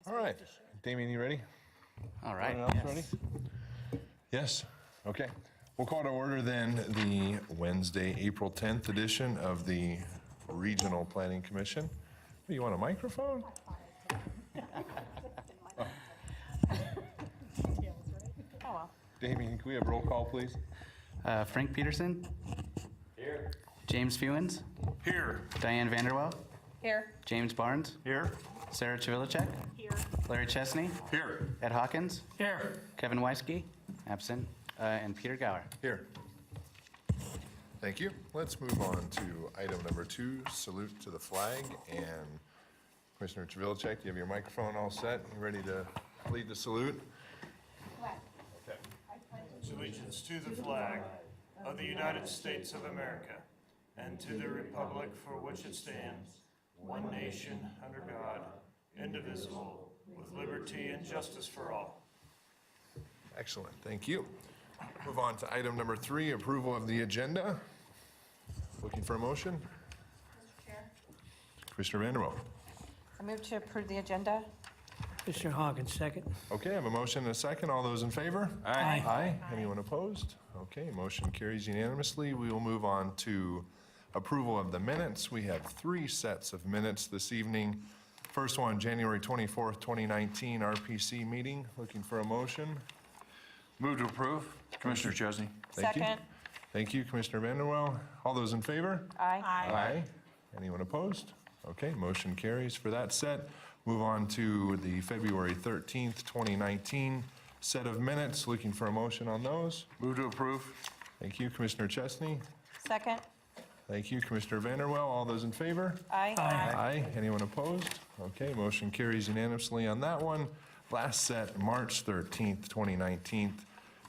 All right, Damien, you ready? All right. Everyone else Yes. ready? Yes. Okay. We'll call to order then the Wednesday, April 10th edition of the Regional Planning Commission. Do you want a microphone? Damien, can we have roll call, please? Frank Peterson. Here. James Fewens. Here. Diane Vanderwell. Here. James Barnes. Here. Sarah Chavilicek. Here. Larry Chesney. Here. Ed Hawkins. Here. Kevin Weisky. Absent. And Peter Gower. Here. Thank you. Let's move on to item number 2, salute to the flag. And Commissioner Chavilicek, you have your microphone all set? You ready to lead the salute? Okay. Allegiance to the flag of the United States of America and to the republic for which it stands, one nation, under God, indivisible, with liberty and justice for all. Excellent, thank you. Move on to item number 3, approval of the agenda. Looking for a motion? Mr. Chair. Commissioner Vanderwell. I move to approve the agenda. Mr. Hawkins, second. Okay, I have a motion and a second. All those in favor? Aye. Aye. Anyone opposed? Okay, motion carries unanimously. We will move on to approval of the minutes. We have 3 sets of minutes this evening. First one, January 24th, 2019 RPC meeting. Looking for a motion. Move to approve. Commissioner Chesney. Thank you. Second. Thank you, Commissioner Vanderwell. All those in favor? Aye. Aye. Anyone opposed? Okay, motion carries for that set. Move on to the February 13th, 2019 set of minutes. Looking for a motion on those. Move to approve. Thank you, Commissioner Chesney. Second. Thank you, Commissioner Vanderwell. All those in favor? Aye. Aye. Anyone opposed? Okay, motion carries unanimously on that one. Last set, March 13th, 2019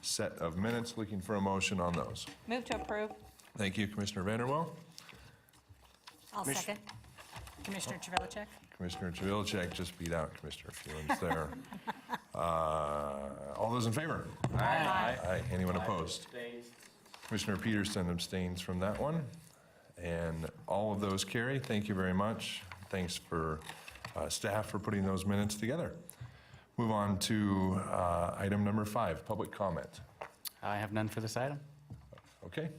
set of minutes. Looking for a motion on those. Move to approve. Thank you, Commissioner Vanderwell. I'll second. Commissioner Chavilicek. Commissioner Chavilicek just beat out Commissioner Fewens there. All those in favor? Aye. Anyone opposed? Commissioner Peterson abstains from that one. And all of those carry. Thank you very much. Thanks for staff for putting those minutes together. Move on to item number 5, public comment. I have none for this item. Okay,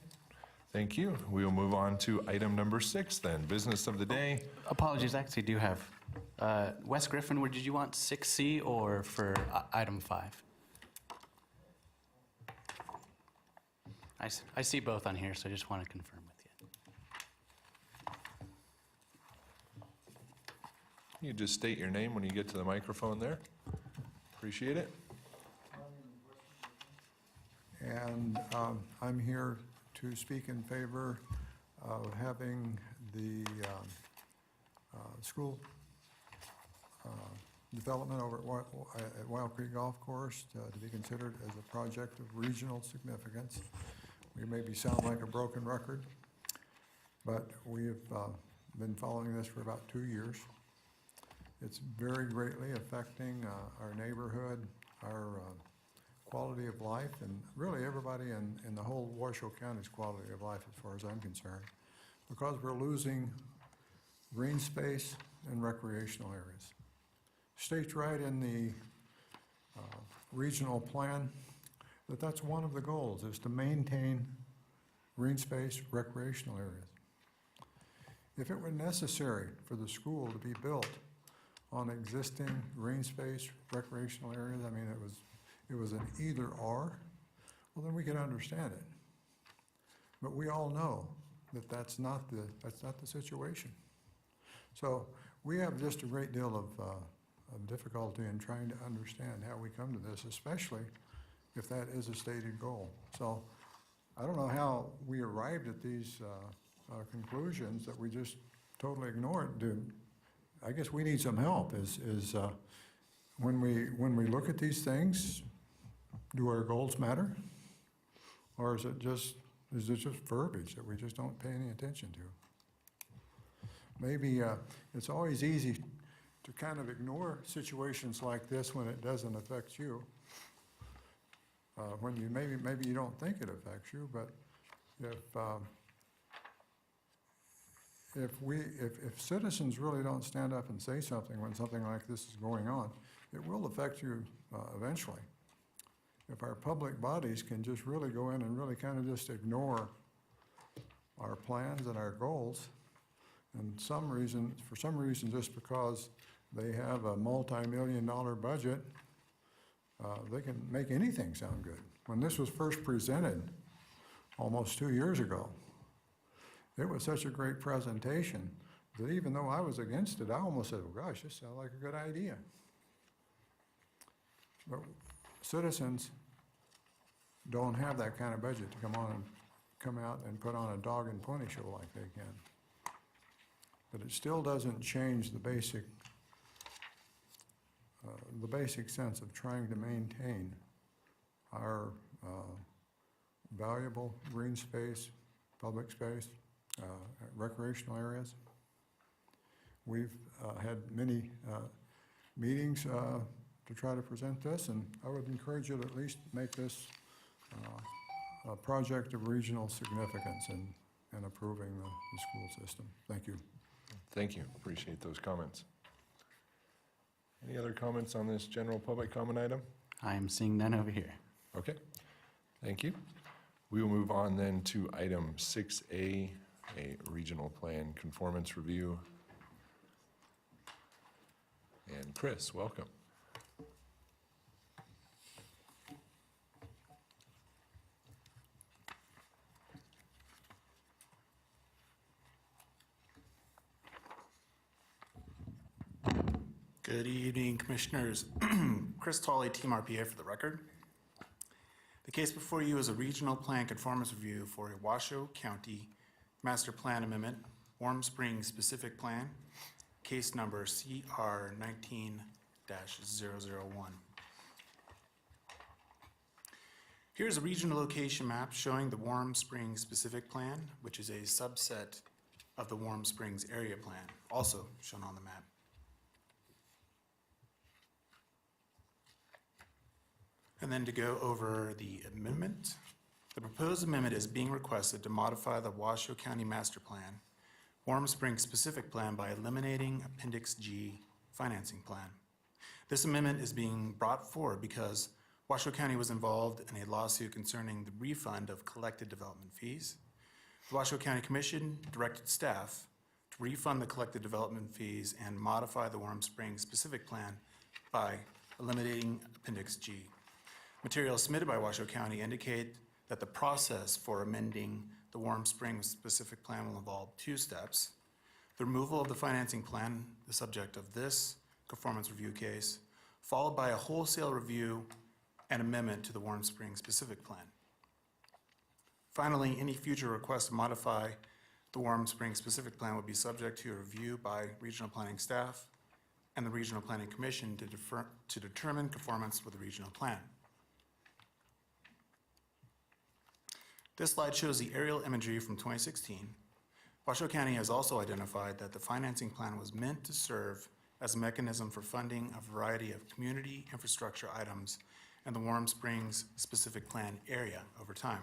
thank you. We will move on to item number 6 then, business of the day. Apologies, I actually do have. Wes Griffin, did you want 6C or for item 5? I see both on here, so I just want to confirm with you. You just state your name when you get to the microphone there. Appreciate it. And I'm here to speak in favor of having the school development over at Wild Creek Golf Course to be considered as a project of regional significance. We maybe sound like a broken record, but we have been following this for about 2 years. It's very greatly affecting our neighborhood, our quality of life, and really everybody in the whole Washoe County's quality of life as far as I'm concerned, because we're losing green space and recreational areas. States right in the regional plan that that's one of the goals, is to maintain green space, recreational areas. If it were necessary for the school to be built on existing green space, recreational areas, I mean, it was an either or, well, then we could understand it. But we all know that that's not the situation. So we have just a great deal of difficulty in trying to understand how we come to this, especially if that is a stated goal. So I don't know how we arrived at these conclusions that we just totally ignored. I guess we need some help. When we look at these things, do our goals matter, or is it just verbiage that we just don't pay any attention to? Maybe it's always easy to kind of ignore situations like this when it doesn't affect you. When you maybe you don't think it affects you, but if citizens really don't stand up and say something when something like this is going on, it will affect you eventually. If our public bodies can just really go in and really kind of just ignore our plans and our goals, and for some reason, just because they have a multi-million-dollar budget, they can make anything sound good. When this was first presented almost 2 years ago, it was such a great presentation that even though I was against it, I almost said, well, gosh, this sounds like a good idea. But citizens don't have that kind of budget to come out and put on a dog and pony show like they can. But it still doesn't change the basic sense of trying to maintain our valuable green space, public space, recreational areas. We've had many meetings to try to present this, and I would encourage you to at least make this a project of regional significance in approving the school system. Thank you. Thank you. Appreciate those comments. Any other comments on this general public comment item? I am seeing none over here. Okay, thank you. We will move on then to item 6A, a regional plan conformance review. And Chris, welcome. Good evening, Commissioners. Chris Tolley, Team RPA for the record. The case before you is a regional plan conformance review for a Washoe County Master Plan Amendment, Warm Springs Specific Plan, case number CR 19-001. Here's a regional location map showing the Warm Springs Specific Plan, which is a subset of the Warm Springs Area Plan, also shown on the map. And then to go over the amendment. The proposed amendment is being requested to modify the Washoe County Master Plan, Warm Springs Specific Plan by eliminating Appendix G Financing Plan. This amendment is being brought forward because Washoe County was involved in a lawsuit concerning the refund of collected development fees. The Washoe County Commission directed staff to refund the collected development fees and modify the Warm Springs Specific Plan by eliminating Appendix G. Materials submitted by Washoe County indicate that the process for amending the Warm Springs Specific Plan will involve 2 steps. The removal of the financing plan, the subject of this conformance review case, followed by a wholesale review and amendment to the Warm Springs Specific Plan. Finally, any future request to modify the Warm Springs Specific Plan would be subject to a review by regional planning staff and the Regional Planning Commission to determine conformance with the regional plan. This slide shows the aerial imagery from 2016. Washoe County has also identified that the financing plan was meant to serve as a mechanism for funding a variety of community infrastructure items in the Warm Springs Specific Plan area over time,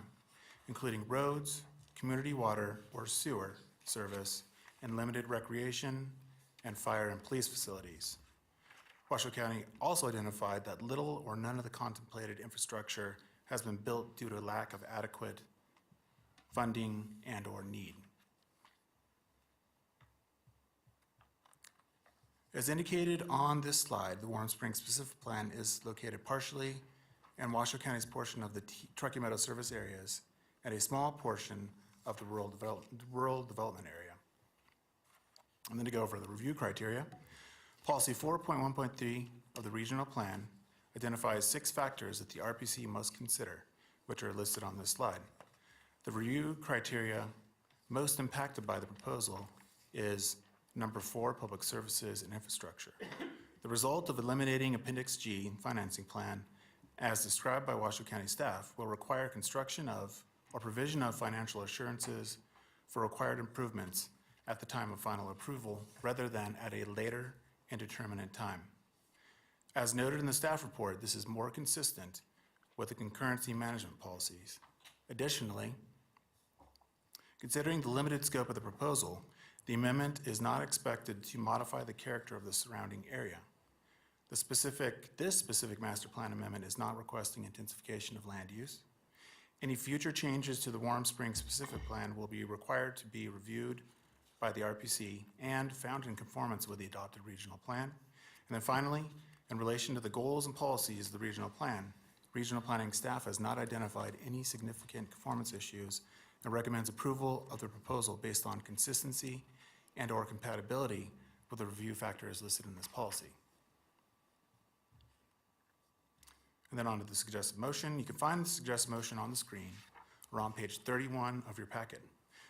including roads, community water or sewer service, and limited recreation and fire and police facilities. Washoe County also identified that little or none of the contemplated infrastructure has been built due to lack of adequate funding and/or need. As indicated on this slide, the Warm Springs Specific Plan is located partially in Washoe County's portion of the Truckee Meadows service areas and a small portion of the rural development area. And then to go over the review criteria, Policy 4.1.3 of the regional plan identifies 6 factors that the RPC must consider, which are listed on this slide. The review criteria most impacted by the proposal is number 4, public services and infrastructure. The result of eliminating Appendix G financing plan, as described by Washoe County staff, will require construction of or provision of financial assurances for required improvements at the time of final approval rather than at a later indeterminate time. As noted in the staff report, this is more consistent with the concurrency management policies. Additionally, considering the limited scope of the proposal, the amendment is not expected to modify the character of the surrounding area. This specific master plan amendment is not requesting intensification of land use. Any future changes to the Warm Springs specific plan will be required to be reviewed by the RPC and found in conformance with the adopted regional plan. And then finally, in relation to the goals and policies of the regional plan, regional planning staff has not identified any significant conformance issues and recommends approval of the proposal based on consistency and/or compatibility with the review factors listed in this policy. And then on to the suggested motion. You can find the suggested motion on the screen or on page 31 of your packet.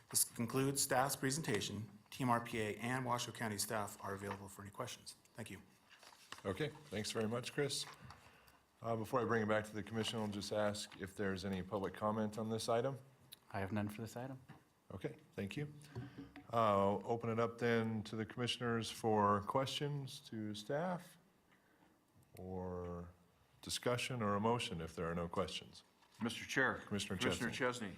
This concludes staff's presentation. Team RPA and Washoe County staff are available for any questions. Thank you. Okay, thanks very much, Chris. Before I bring it back to the commission, I'll just ask if there's any public comment on this item. I have none for this item. Okay, thank you. I'll open it up then to the commissioners for questions to staff or discussion or a motion if there are no questions. Mr. Chair. Commissioner Chesney.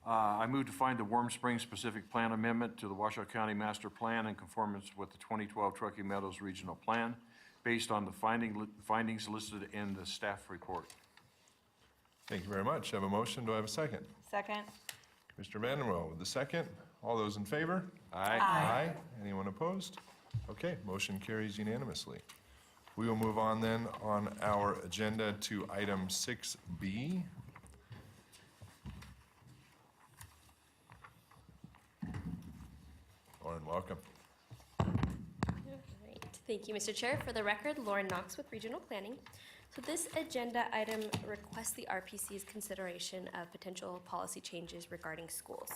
I move to find the Warm Springs specific plan amendment to the Washoe County Master Plan in conformance with the 2012 Truckee Meadows Regional Plan based on the findings listed in the staff report. Thank you very much. I have a motion. Do I have a second? Second. Commissioner Vandenwell with the second. All those in favor? Aye. Aye. Anyone opposed? Okay, motion carries unanimously. We will move on then on our agenda to item 6B. Lauren, welcome. All right. Thank you, Mr. Chair. For the record, Lauren Knox with Regional Planning. So this agenda item requests the RPC's consideration of potential policy changes regarding schools.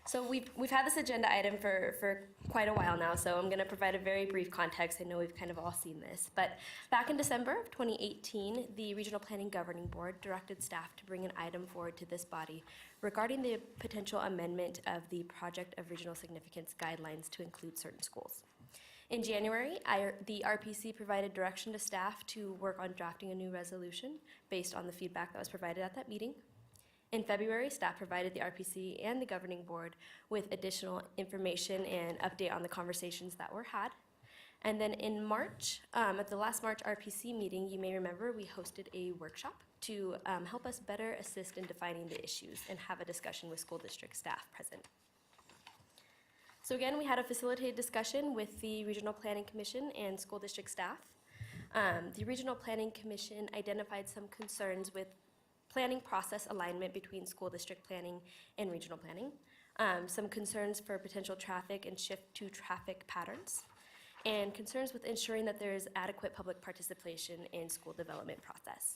So we've had this agenda item for quite a while now, so I'm going to provide a very brief context. I know we've kind of all seen this, but back in December of 2018, the Regional Planning Governing Board directed staff to bring an item forward to this body regarding the potential amendment of the Project of Regional Significance guidelines to include certain schools. In January, the RPC provided direction to staff to work on drafting a new resolution based on the feedback that was provided at that meeting. In February, staff provided the RPC and the governing board with additional information and update on the conversations that were had. And then in March, at the last March RPC meeting, you may remember we hosted a workshop to help us better assist in defining the issues and have a discussion with school district staff present. So again, we had a facilitated discussion with the Regional Planning Commission and school district staff. The Regional Planning Commission identified some concerns with planning process alignment between school district planning and regional planning, some concerns for potential traffic and shift to traffic patterns, and concerns with ensuring that there is adequate public participation in school development process.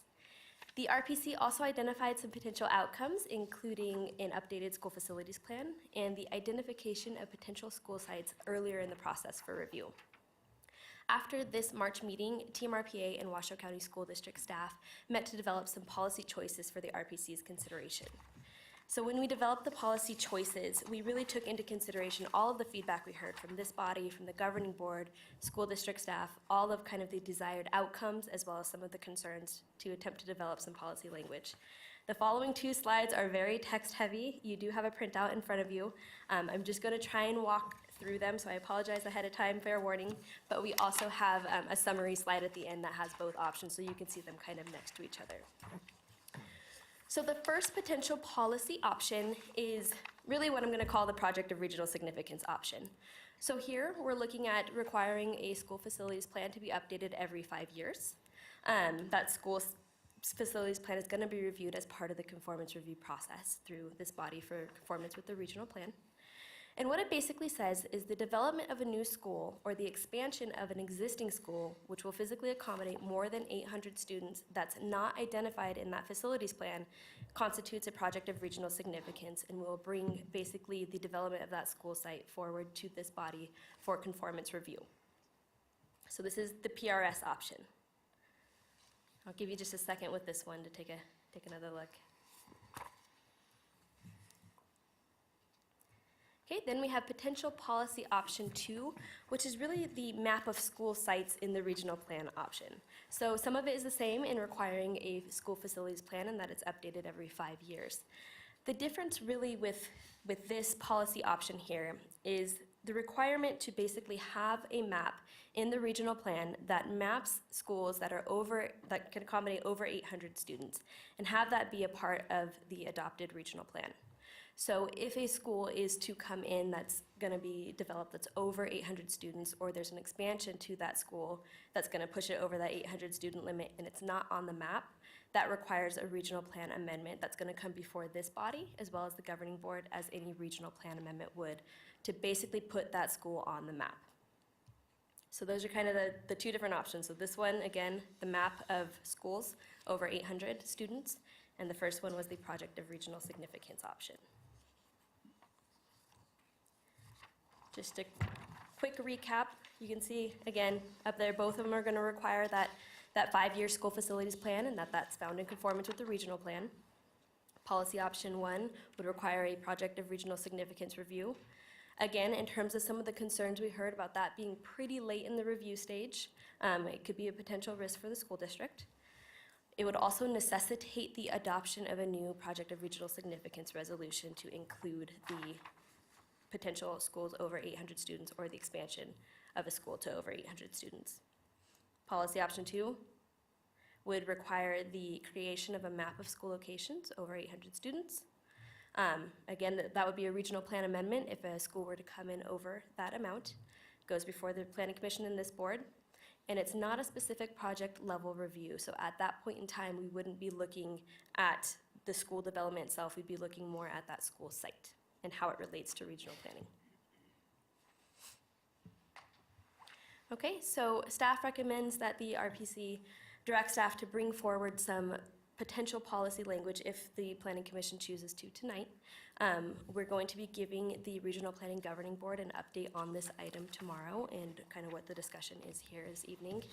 The RPC also identified some potential outcomes, including an updated school facilities plan and the identification of potential school sites earlier in the process for review. After this March meeting, Team RPA and Washoe County School District staff met to develop some policy choices for the RPC's consideration. So when we developed the policy choices, we really took into consideration all of the feedback we heard from this body, from the governing board, school district staff, all of kind of the desired outcomes, as well as some of the concerns to attempt to develop some policy language. The following two slides are very text heavy. You do have a printout in front of you. I'm just going to try and walk through them, so I apologize ahead of time, fair warning, but we also have a summary slide at the end that has both options, so you can see them kind of next to each other. So the first potential policy option is really what I'm going to call the Project of Regional Significance option. So here we're looking at requiring a school facilities plan to be updated every 5 years. That school facilities plan is going to be reviewed as part of the conformance review process through this body for conformance with the regional plan. And what it basically says is the development of a new school or the expansion of an existing school, which will physically accommodate more than 800 students that's not identified in that facilities plan, constitutes a project of regional significance and will bring basically the development of that school site forward to this body for conformance review. So this is the PRS option. I'll give you just a second with this one to take another look. Okay, then we have potential policy option 2, which is really the map of school sites in the regional plan option. So some of it is the same in requiring a school facilities plan and that it's updated every 5 years. The difference really with this policy option here is the requirement to basically have a map in the regional plan that maps schools that can accommodate over 800 students, and have that be a part of the adopted regional plan. So if a school is to come in that's going to be developed that's over 800 students, or there's an expansion to that school that's going to push it over that 800 student limit and it's not on the map, that requires a regional plan amendment that's going to come before this body as well as the governing board, as any regional plan amendment would, to basically put that school on the map. So those are kind of the two different options. So this one, again, the map of schools over 800 students, and the first one was the project of regional significance option. Just a quick recap, you can see, again, up there, both of them are going to require that 5-year school facilities plan, and that's found in conformance with the regional plan. Policy option 1 would require a project of regional significance review. Again, in terms of some of the concerns we heard about that being pretty late in the review stage, it could be a potential risk for the school district. It would also necessitate the adoption of a new project of regional significance resolution to include the potential schools over 800 students or the expansion of a school to over 800 students. Policy option 2 would require the creation of a map of school locations over 800 students. Again, that would be a regional plan amendment if a school were to come in over that amount. It goes before the Planning Commission and this board. And it's not a specific project level review. So at that point in time, we wouldn't be looking at the school development itself. We'd be looking more at that school site and how it relates to regional planning. Okay, so staff recommends that the RPC direct staff to bring forward some potential policy language if the Planning Commission chooses to tonight. We're going to be giving the Regional Planning Governing Board an update on this item tomorrow and kind of what the discussion is here this evening.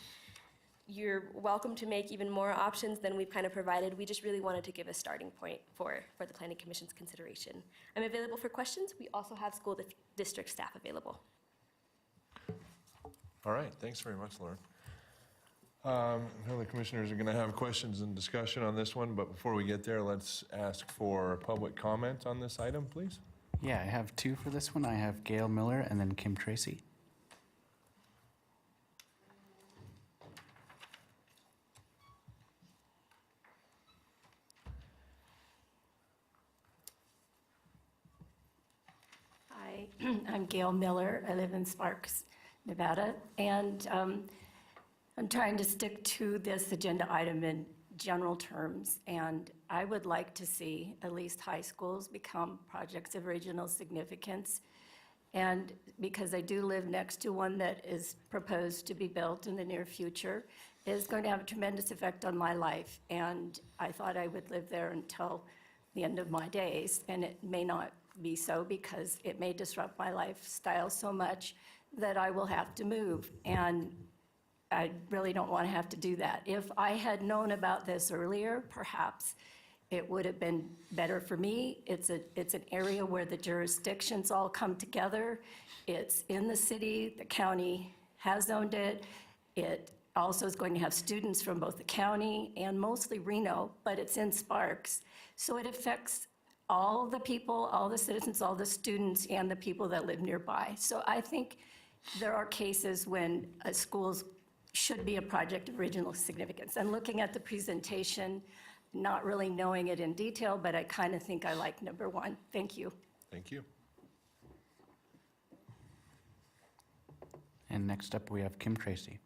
You're welcome to make even more options than we've kind of provided. We just really wanted to give a starting point for the Planning Commission's consideration. I'm available for questions. We also have school district staff available. All right, thanks very much, Lauren. I know the commissioners are going to have questions and discussion on this one, but before we get there, let's ask for public comment on this item, please. Yeah, I have two for this one. I have Gail Miller and then Kim Tracy. Hi, I'm Gail Miller. I live in Sparks, Nevada, and I'm trying to stick to this agenda item in general terms, and I would like to see at least high schools become projects of regional significance. And because I do live next to one that is proposed to be built in the near future, it is going to have a tremendous effect on my life. And I thought I would live there until the end of my days, and it may not be so because it may disrupt my lifestyle so much that I will have to move. And I really don't want to have to do that. If I had known about this earlier, perhaps it would have been better for me. It's an area where the jurisdictions all come together. It's in the city, the county has owned it. It also is going to have students from both the county and mostly Reno, but it's in Sparks. So it affects all the people, all the citizens, all the students, and the people that live nearby. So I think there are cases when schools should be a project of regional significance. And looking at the presentation, not really knowing it in detail, but I kind of think I like number one. Thank you. Thank you. And next up, we have Kim Tracy.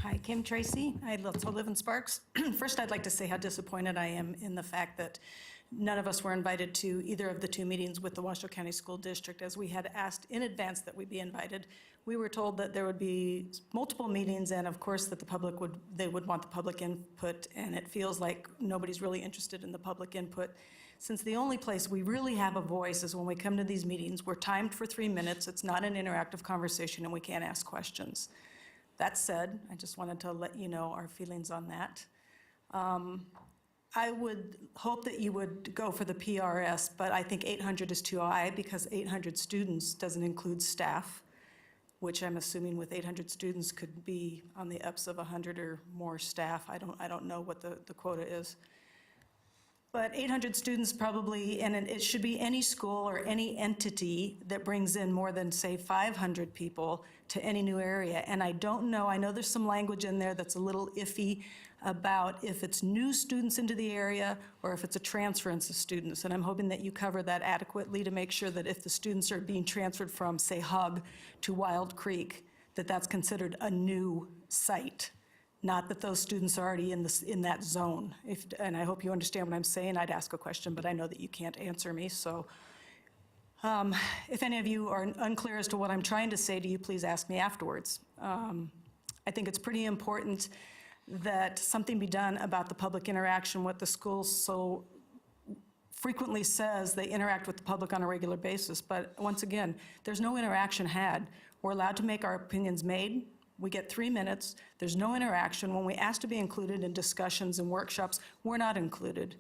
Hi, Kim Tracy. I also live in Sparks. First, I'd like to say how disappointed I am in the fact that none of us were invited to either of the two meetings with the Washoe County School District, as we had asked in advance that we be invited. We were told that there would be multiple meetings, and of course that they would want the public input, and it feels like nobody's really interested in the public input. Since the only place we really have a voice is when we come to these meetings, we're timed for 3 minutes, it's not an interactive conversation, and we can't ask questions. That said, I just wanted to let you know our feelings on that. I would hope that you would go for the PRS, but I think 800 is too high because 800 students doesn't include staff, which I'm assuming with 800 students could be on the ups of 100 or more staff. I don't know what the quota is. But 800 students probably, and it should be any school or any entity that brings in more than, say, 500 people to any new area. And I don't know, I know there's some language in there that's a little iffy about if it's new students into the area or if it's a transference of students. And I'm hoping that you cover that adequately to make sure that if the students are being transferred from, say, Hug to Wild Creek, that that's considered a new site. Not that those students are already in that zone. And I hope you understand what I'm saying. I'd ask a question, but I know that you can't answer me. So if any of you are unclear as to what I'm trying to say to you, please ask me afterwards. I think it's pretty important that something be done about the public interaction, what the school so frequently says they interact with the public on a regular basis. But once again, there's no interaction had. We're allowed to make our opinions made. We get 3 minutes. There's no interaction. When we ask to be included in discussions and workshops, we're not included.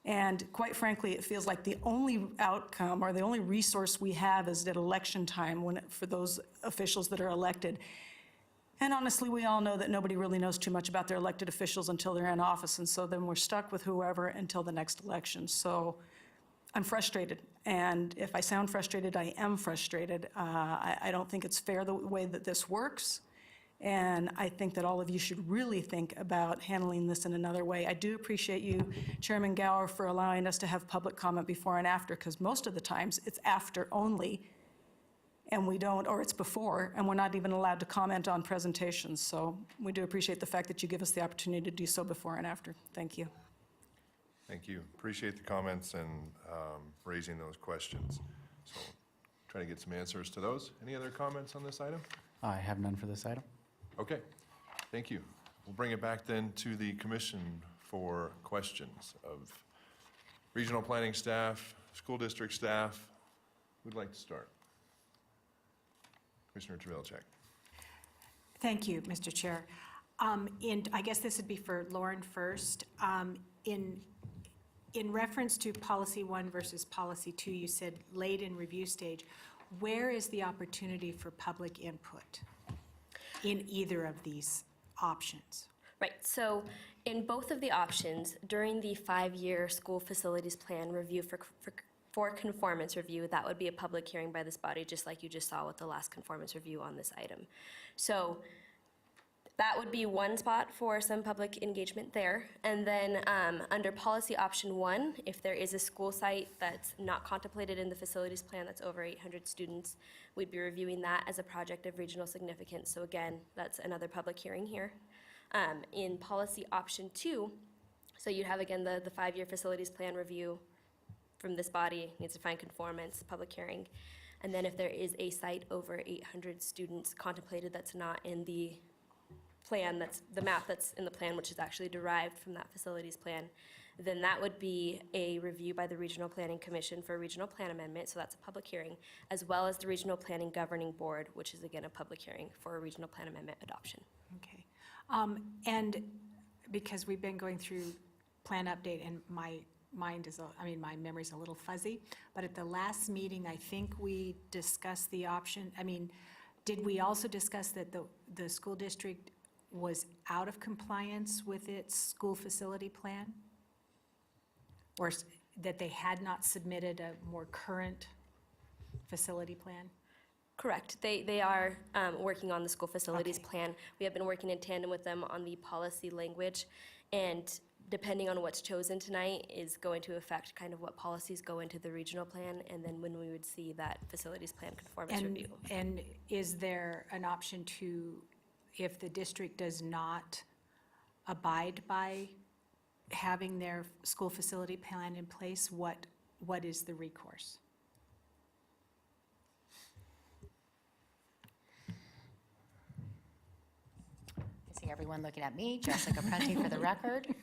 And quite frankly, it feels like the only outcome or the only resource we have is at election time for those officials that are elected. And honestly, we all know that nobody really knows too much about their elected officials until they're in office, and so then we're stuck with whoever until the next election. So I'm frustrated, and if I sound frustrated, I am frustrated. I don't think it's fair the way that this works. And I think that all of you should really think about handling this in another way. I do appreciate you, Chairman Gower, for allowing us to have public comment before and after, because most of the times it's after only, and we don't, or it's before, and we're not even allowed to comment on presentations. So we do appreciate the fact that you give us the opportunity to do so before and after. Thank you. Thank you. Appreciate the comments and raising those questions. So try to get some answers to those. Any other comments on this item? I have none for this item. Okay, thank you. We'll bring it back then to the commission for questions of regional planning staff, school district staff. Who'd like to start? Commissioner Travelchak. Thank you, Mr. Chair. And I guess this would be for Lauren first. In reference to policy 1 versus policy 2, you said late in review stage. Where is the opportunity for public input in either of these options? Right, so in both of the options, during the 5-year school facilities plan review for conformance review, that would be a public hearing by this body, just like you just saw with the last conformance review on this item. So that would be one spot for some public engagement there. And then under policy option 1, if there is a school site that's not contemplated in the facilities plan that's over 800 students, we'd be reviewing that as a project of regional significance. So again, that's another public hearing here. In policy option 2, so you'd have again the 5-year facilities plan review from this body, needs to find conformance, public hearing. And then if there is a site over 800 students contemplated that's not in the plan, that's the map that's in the plan, which is actually derived from that facilities plan, then that would be a review by the Regional Planning Commission for a regional plan amendment, so that's a public hearing, as well as the Regional Planning Governing Board, which is again a public hearing for a regional plan amendment adoption. Okay. And because we've been going through plan update and my memory's a little fuzzy, but at the last meeting, I think we discussed the option, did we also discuss that the school district was out of compliance with its school facility plan? Or that they had not submitted a more current facility plan? Correct. They are working on the school facilities Okay. plan. We have been working in tandem with them on the policy language, and depending on what's chosen tonight is going to affect kind of what policies go into the regional plan, and then when we would see that facilities plan conformance review. And is there an option to, if the district does not abide by having their school facility plan in place, what is the recourse? I see everyone looking at me, Jessica Prenti for the record.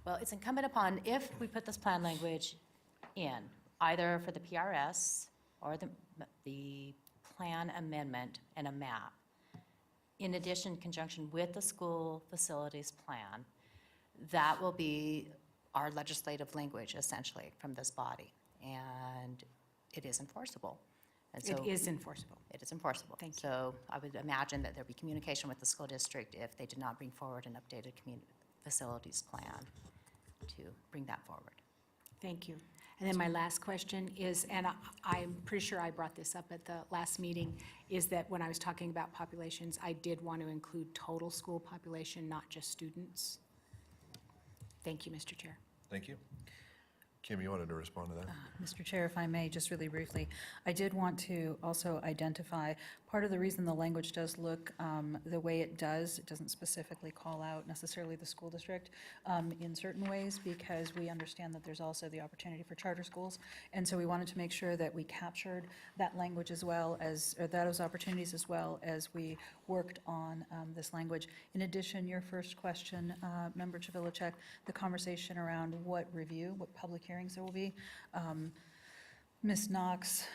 Well, it's incumbent upon, if we put this plan language in, either for the PRS or the plan amendment and a map, in addition, in conjunction with the school facilities plan, that will be our legislative language, essentially, from this body. And it is enforceable. And so It is enforceable. it is enforceable. Thank you. So I would imagine that there'd be communication with the school district if they did not bring forward an updated facilities plan to bring that forward. Thank you. And then my last question is, and I'm pretty sure I brought this up at the last meeting, is that when I was talking about populations, I did want to include total school population, not just students. Thank you, Mr. Chair. Thank you. Kim, you wanted to respond to that? Mr. Chair, if I may, just really briefly, I did want to also identify, part of the reason the language does look the way it doesn't specifically call out necessarily the school district in certain ways, because we understand that there's also the opportunity for charter schools. And so we wanted to make sure that we captured that language as well as, or those opportunities as well as we worked on this language. In addition, your first question, Member Chavilicek, the conversation around what public hearings there will be. Ms. Knox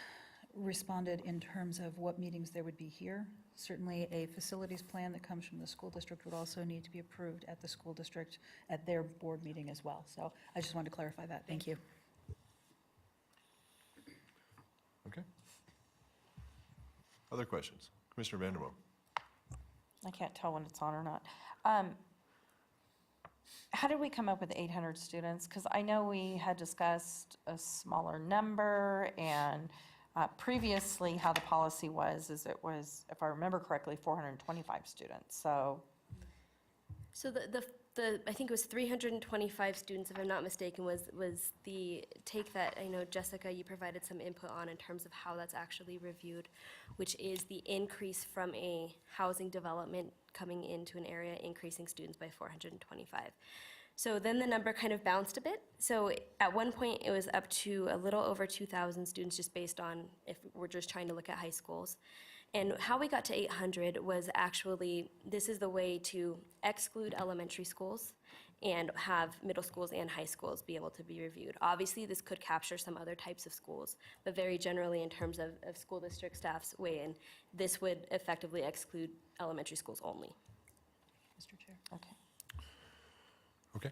responded in terms of what meetings there would be here. Certainly a facilities plan that comes from the school district would also need to be approved at the school district at their board meeting as well. So I just wanted to clarify that. Thank you. Okay. Other questions? Commissioner Vanderboom. I can't tell when it's on or not. How did we come up with 800 students? Because I know we had discussed a smaller number, and previously how the policy was, is it was, if I remember correctly, 425 students. So I think it was 325 students, if I'm not mistaken, was the take that I know, Jessica, you provided some input on in terms of how that's actually reviewed, which is the increase from a housing development coming into an area, increasing students by 425. So then the number kind of bounced a bit. So at one point, it was up to a little over 2,000 students, just based on if we're just trying to look at high schools. And how we got to 800 was actually, this is the way to exclude elementary schools and have middle schools and high schools be able to be reviewed. Obviously, this could capture some other types of schools, but very generally in terms of school district staff's weigh-in, this would effectively exclude elementary schools only. Mr. Chair. okay. Okay.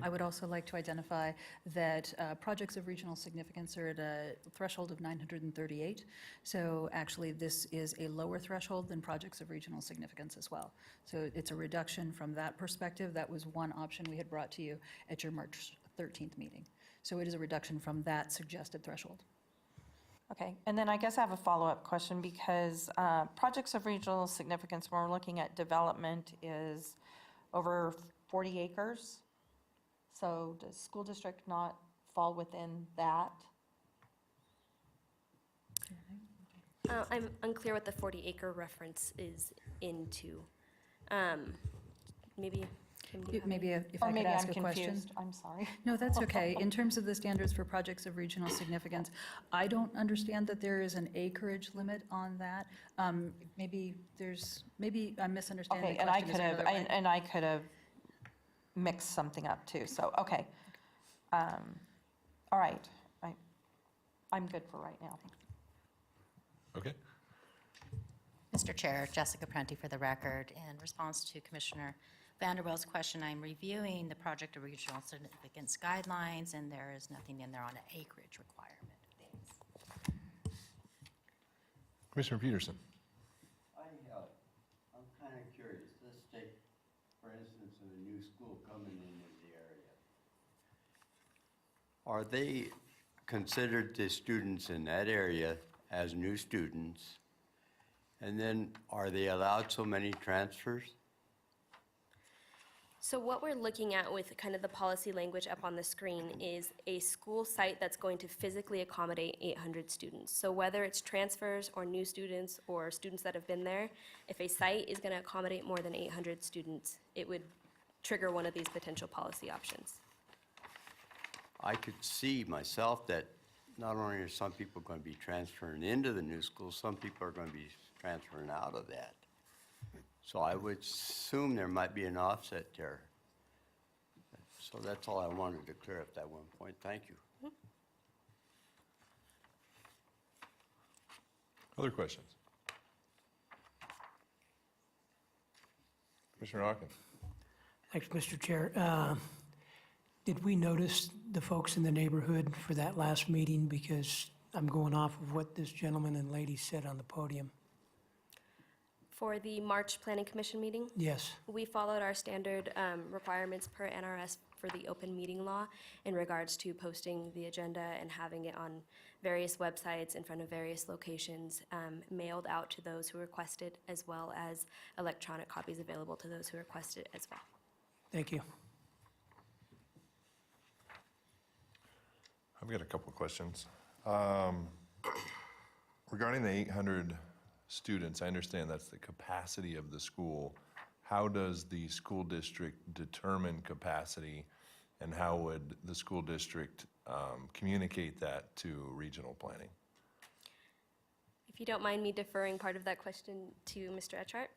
I would also like to identify that projects of regional significance are at a threshold of 938. So actually, this is a lower threshold than projects of regional significance as well. So it's a reduction from that perspective. That was one option we had brought to you at your March 13th meeting. So it is a reduction from that suggested threshold. Okay, and then I guess I have a follow-up question, because projects of regional significance, when we're looking at development, is over 40 acres. So does school district not fall within that? I'm unclear what the 40-acre reference is into. Maybe, Kim, do you have Maybe if Or I could maybe ask I'm a question. confused, I'm sorry. No, that's okay. In terms of the standards for projects of regional significance, I don't understand that there is an acreage limit on that. Maybe I'm misunderstanding Okay, the and I question. could Is there have, another way? and I could have mixed something up too, so, okay. All right, I'm good for right now. Okay. Mr. Chair, Jessica Prenti for the record. In response to Commissioner Vanderwell's question, I'm reviewing the project of regional significance guidelines, and there is nothing in there on an acreage requirement. Thanks. Commissioner Peterson. I'm kind of curious. Let's take, for instance, a new school coming into the area. Are they considered the students in that area as new students? And then are they allowed so many transfers? So what we're looking at with kind of the policy language up on the screen is a school site that's going to physically accommodate 800 students. So whether it's transfers or new students or students that have been there, if a site is going to accommodate more than 800 students, it would trigger one of these potential policy options. I could see myself that not only are some people going to be transferring into the new school, some people are going to be transferring out of that. So I would assume there might be an offset there. So that's all I wanted to clear up that one point. Thank you. Other questions? Commissioner Hawkins. Thanks, Mr. Chair. Did we notice the folks in the neighborhood for that last meeting? Because I'm going off of what this gentleman and lady said on the podium. For the March Planning Commission meeting, Yes. we followed our standard requirements per NRS for the open meeting law in regards to posting the agenda and having it on various websites in front of various locations, mailed out to those who requested, as well as electronic copies available to those who requested as well. Thank you. I've got a couple of questions. Regarding the 800 students, I understand that's the capacity of the school. How does the school district determine capacity, and how would the school district communicate that to regional planning? If you don't mind me deferring part of that question to Mr. Etchart.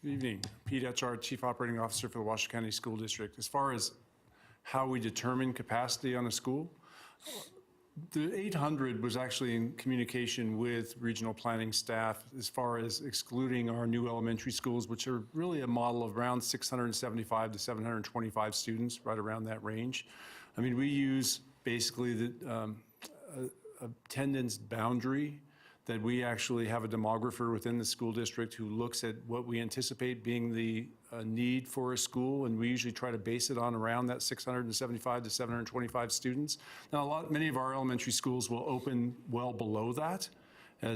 Good evening. Pete Etchart, Chief Operating Officer for the Washoe County School District. As far as how we determine capacity on a school, the 800 was actually in communication with regional planning staff as far as excluding our new elementary schools, which are really a model of around 675 to 725 students, right around that range. I mean, we use basically the attendance boundary that we actually have a demographer within the school district who looks at what we anticipate being the need for a school, and we usually try to base it on around that 675 to 725 students. Now, many of our elementary schools will open well below that,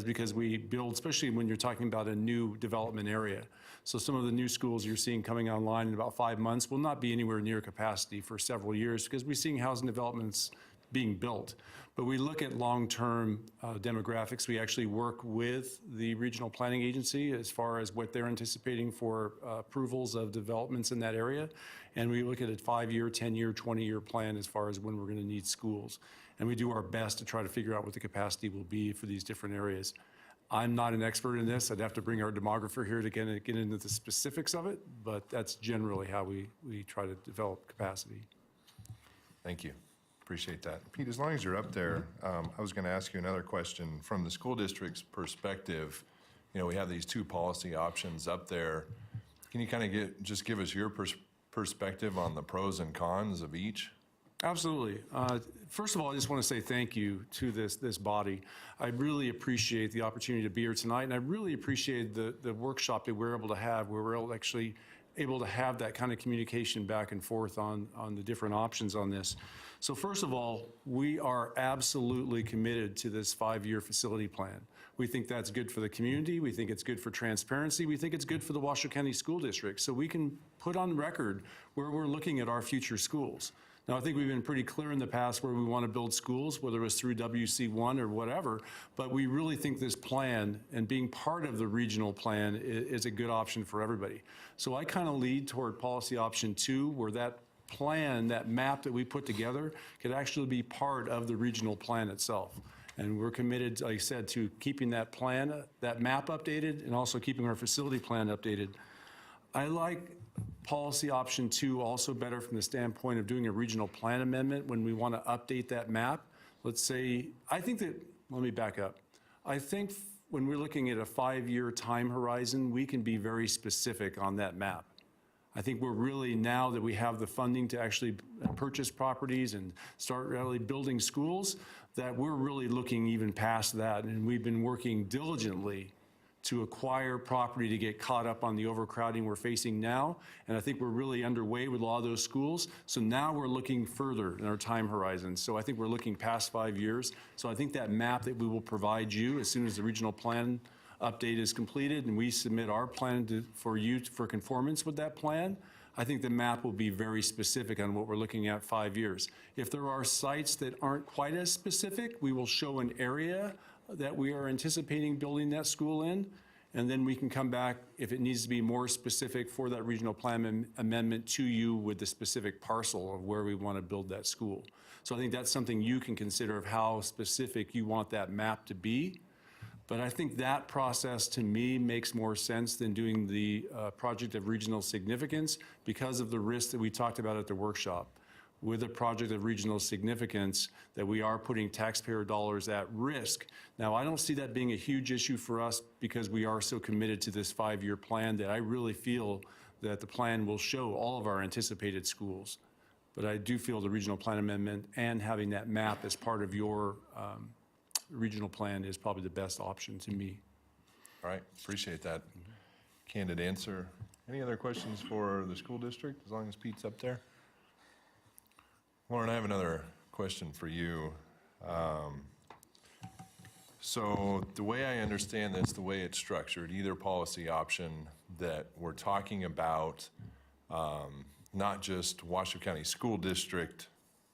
because we build, especially when you're talking about a new development area. So some of the new schools you're seeing coming online in about 5 months will not be anywhere near capacity for several years, because we're seeing housing developments being built. But we look at long-term demographics. We actually work with the regional planning agency as far as what they're anticipating for approvals of developments in that area. And we look at a 5-year, 10-year, 20-year plan as far as when we're going to need schools. And we do our best to try to figure out what the capacity will be for these different areas. I'm not an expert in this. I'd have to bring our demographer here to get into the specifics of it, but that's generally how we try to develop capacity. Thank you. Appreciate that. Pete, as long as you're up there, I was going to ask you another question. From the school district's perspective, you know, we have these two policy options up there. Can you kind of just give us your perspective on the pros and cons of each? Absolutely. First of all, I just want to say thank you to this body. I really appreciate the opportunity to be here tonight, and I really appreciate the workshop that we're able to have, where we're actually able to have that kind of communication back and forth on the different options on this. So first of all, we are absolutely committed to this 5-year facility plan. We think that's good for the community. We think it's good for transparency. We think it's good for the Washoe County School District. So we can put on record where we're looking at our future schools. Now, I think we've been pretty clear in the past where we want to build schools, whether it was through WC1 or whatever, but we really think this plan and being part of the regional plan is a good option for everybody. So I kind of lead toward policy option 2, where that plan, that map that we put together, could actually be part of the regional plan itself. And we're committed, like I said, to keeping that plan, that map updated, and also keeping our facility plan updated. I like policy option 2 also better from the standpoint of doing a regional plan amendment when we want to update that map. Let's say, let me back up. I think when we're looking at a 5-year time horizon, we can be very specific on that map. I think we're really, now that we have the funding to actually purchase properties and start really building schools, that we're really looking even past that. And we've been working diligently to acquire property to get caught up on the overcrowding we're facing now. And I think we're really underway with a lot of those schools. So now we're looking further in our time horizon. So I think we're looking past 5 years. So I think that map that we will provide you as soon as the regional plan update is completed and we submit our plan for you for conformance with that plan, I think the map will be very specific on what we're looking at 5 years. If there are sites that aren't quite as specific, we will show an area that we are anticipating building that school in, and then we can come back if it needs to be more specific for that regional plan amendment to you with the specific parcel of where we want to build that school. So I think that's something you can consider of how specific you want that map to be. But I think that process, to me, makes more sense than doing the project of regional significance because of the risks that we talked about at the workshop. With a project of regional significance, that we are putting taxpayer dollars at risk. Now, I don't see that being a huge issue for us because we are so committed to this 5-year plan that I really feel that the plan will show all of our anticipated schools. But I do feel the regional plan amendment and having that map as part of your regional plan is probably the best option to me. All right, appreciate that candid answer. Any other questions for the school district, as long as Pete's up there? Lauren, I have another question for you. So the way I understand this, the way it's structured, either policy option, that we're talking about not just Washoe County School District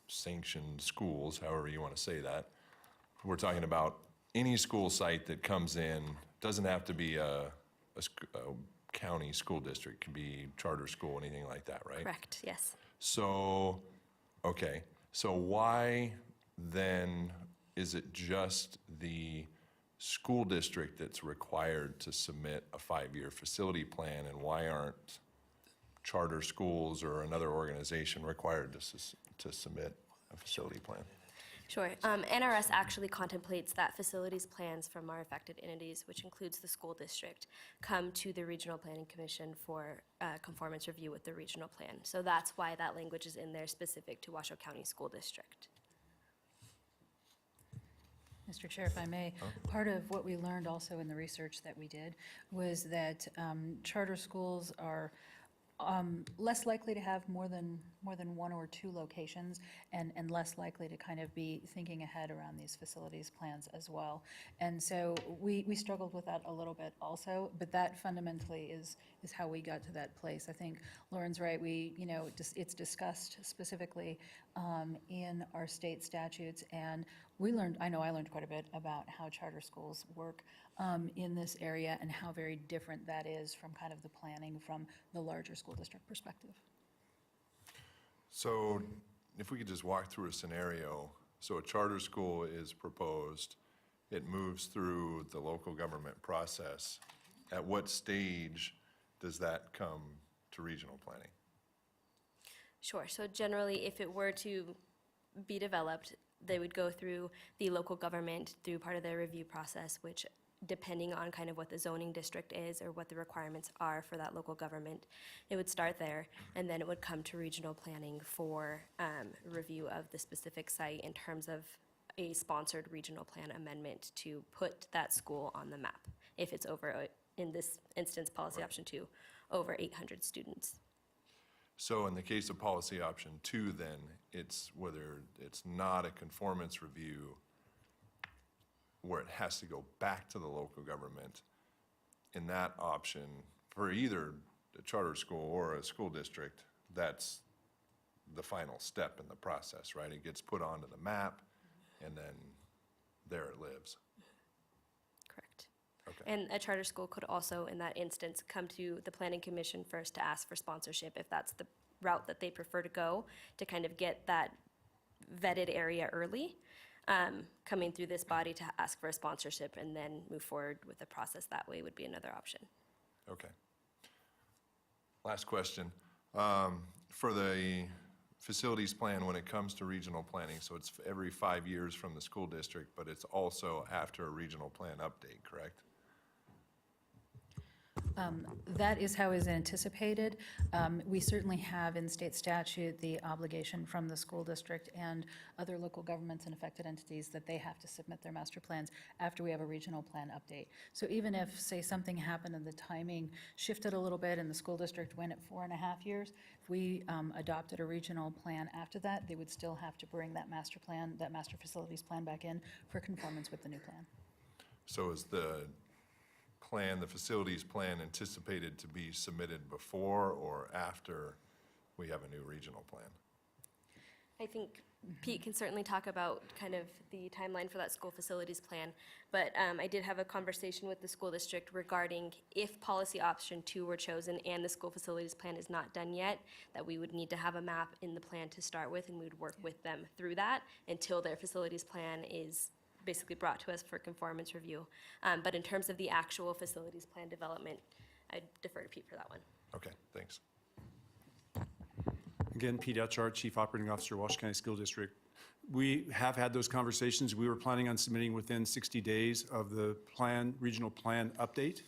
sanctioned schools, however you want to say that. We're talking about any school site that comes in, doesn't have to be a county school district, it can be charter school, anything like that, right? Correct, yes. So, okay, so why then is it just the school district that's required to submit a 5-year facility plan, and why aren't charter schools or another organization required to submit a facility plan? Sure. NRS actually contemplates that facilities plans from our affected entities, which includes the school district, come to the Regional Planning Commission for conformance review with the regional plan. So that's why that language is in there specific to Washoe County School District. Mr. Chair, if I may, part of what we learned also in the research that we did was that charter schools are less likely to have more than one or two locations, and less likely to kind of be thinking ahead around these facilities plans as well. And so we struggled with that a little bit also, but that fundamentally is how we got to that place. I think Lauren's right. It's discussed specifically in our state statutes, and I know I learned quite a bit about how charter schools work in this area and how very different that is from kind of the planning from the larger school district perspective. So if we could just walk through a scenario. So a charter school is proposed, it moves through the local government process. At what stage does that come to regional planning? Sure. So generally, if it were to be developed, they would go through the local government through part of their review process, which, depending on kind of what the zoning district is or what the requirements are for that local government, it would start there, and then it would come to regional planning for review of the specific site in terms of a sponsored regional plan amendment to put that school on the map, if it's over, in this instance, policy option 2, over 800 students. So in the case of policy option 2, then, it's whether it's not a conformance review where it has to go back to the local government. In that option, for either a charter school or a school district, that's the final step in the process, right? It gets put onto the map, and then there it lives. Correct. Okay. And a charter school could also, in that instance, come to the Planning Commission first to ask for sponsorship, if that's the route that they prefer to go, to kind of get that vetted area early, coming through this body to ask for a sponsorship and then move forward with the process that way would be another option. Okay. Last question. For the facilities plan, when it comes to regional planning, so it's every 5 years from the school district, but it's also after a regional plan update, correct? That is how is anticipated. We certainly have in state statute the obligation from the school district and other local governments and affected entities that they have to submit their master plans after we have a regional plan update. So even if, say, something happened and the timing shifted a little bit and the school district went at 4.5 years, if we adopted a regional plan after that, they would still have to bring that master plan, that master facilities plan back in for conformance with the new plan. So is the plan, the facilities plan, anticipated to be submitted before or after we have a new regional plan? I think Pete can certainly talk about kind of the timeline for that school facilities plan, but I did have a conversation with the school district regarding if policy option 2 were chosen and the school facilities plan is not done yet, that we would need to have a map in the plan to start with, and we would work with them through that until their facilities plan is basically brought to us for conformance review. But in terms of the actual facilities plan development, I'd defer to Pete for that one. Okay, thanks. Again, Pete Etchart, Chief Operating Officer, Washoe County School District. We have had those conversations. We were planning on submitting within 60 days of the plan, regional plan update.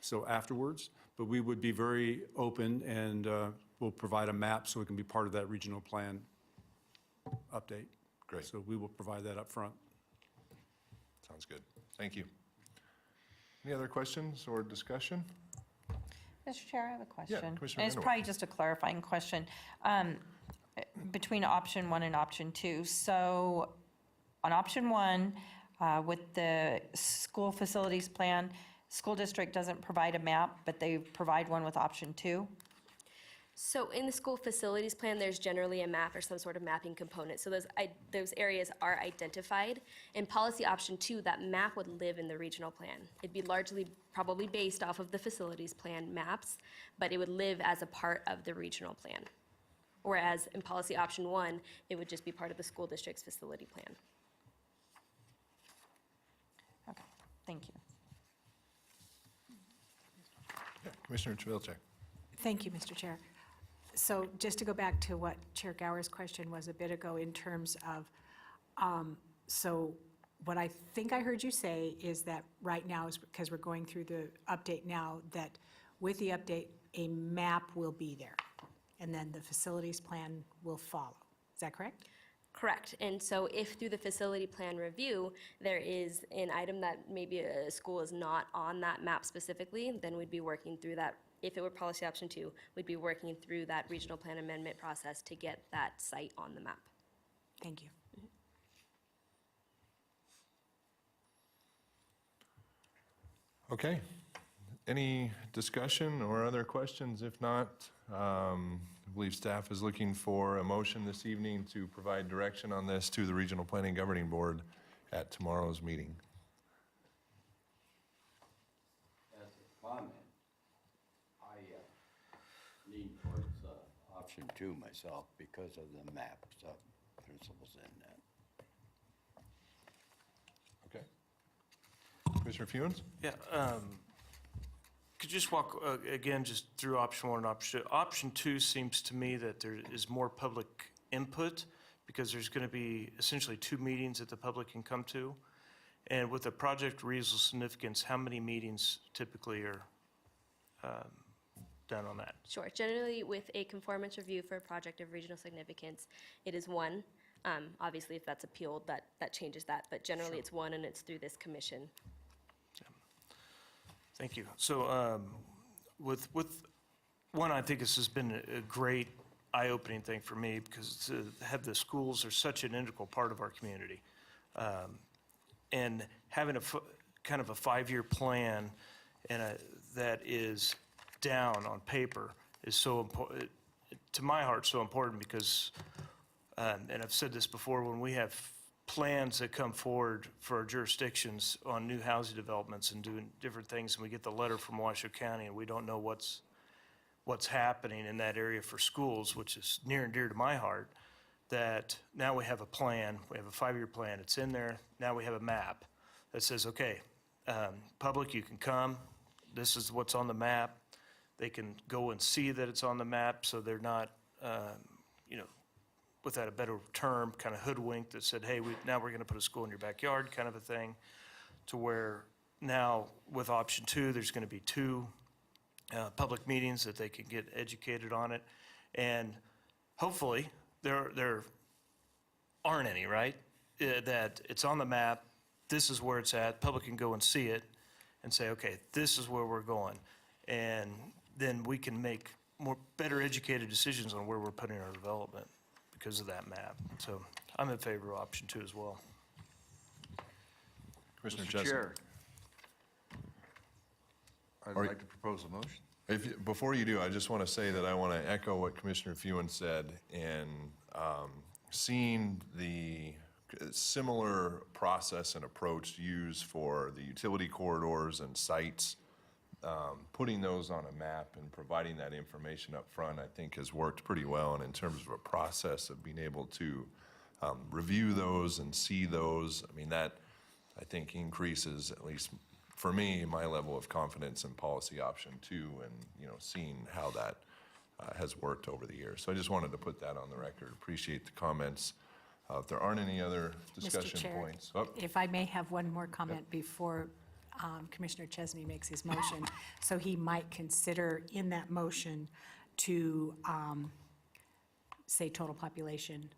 so afterwards, but we would be very open and we'll provide a map so it can be part of that regional plan update. Great. So we will provide that up front. Sounds good. Thank you. Any other questions or discussion? Mr. Chair, I have a question. Commissioner And it's Vanderwall. probably just a clarifying question. Between option 1 and option 2. So on option 1, with the school facilities plan, school district doesn't provide a map, but they provide one with option 2? So in the school facilities plan, there's generally a map or some sort of mapping component. So those areas are identified. In policy option 2, that map would live in the regional plan. It'd be largely probably based off of the facilities plan maps, but it would live as a part of the regional plan. Whereas in policy option 1, it would just be part of the school district's facility plan. Okay, thank you. Yeah, Commissioner Travilcik. Thank you, Mr. Chair. So just to go back to what Chair Gower's question was a bit ago in terms of, so what I think I heard you say is that right now, is because we're going through the update now, that with the update, a map will be there, and then the facilities plan will follow. Is that correct? Correct. And so if through the facility plan review, there is an item that maybe a school is not on that map specifically, then we'd be working through that. If it were policy option 2, we'd be working through that regional plan amendment process to get that site on the map. Thank you. Okay. Any discussion or other questions? If not, I believe staff is looking for a motion this evening to provide direction on this to the Regional Planning Governing Board at tomorrow's meeting. As a comment, I lean towards option 2 myself because of the maps principles in that. Okay. Commissioner Fewens? Yeah, could you just walk, again, just through option 1 and option 2? Option 2 seems to me that there is more public input because there's going to be essentially 2 meetings that the public can come to. And with a project of regional significance, how many meetings typically are done on that? Sure. Generally, with a conformance review for a project of regional significance, it is 1. Obviously, if that's appealed, that changes that. But generally, it's 1, and it's through this commission. Thank you. So with one, I think this has been a great eye-opening thing for me because to have the schools are such an integral part of our community. And having kind of a 5-year plan and that is down on paper is so important, to my heart, so important because, and I've said this before, when we have plans that come forward for our jurisdictions on new housing developments and doing different things, and we get the letter from Washoe County and we don't know what's happening in that area for schools, which is near and dear to my heart, that now we have a plan, we have a 5-year plan, it's in there, now we have a map that says, okay, public, you can come, this is what's on the map, they can go and see that it's on the map, so they're not, without a better term, kind of hoodwinked that said, hey, now we're going to put a school in your backyard kind of a thing, to where now with option 2, there's going to be 2 public meetings that they can get educated on it. And hopefully there aren't any, right? That it's on the map, this is where it's at, public can go and see it and say, okay, this is where we're going. And then we can make better educated decisions on where we're putting our development because of that map. So I'm in favor of option 2 as well. Commissioner Mr. Jessup. Chair, I'd Or- like to propose a motion. Before you do, I just want to say that I want to echo what Commissioner Fewens said, and seeing the similar process and approach used for the utility corridors and sites, putting those on a map and providing that information up front, I think has worked pretty well. And in terms of a process of being able to review those and see those, I mean, that I think increases, at least for me, my level of confidence in policy option 2 and, seeing how that has worked over the years. So I just wanted to put that on the record. Appreciate the comments. If there aren't any other discussion Mr. Chair, points. if I may have one more comment before Commissioner Chesney makes his motion. So he might consider in that motion to say total population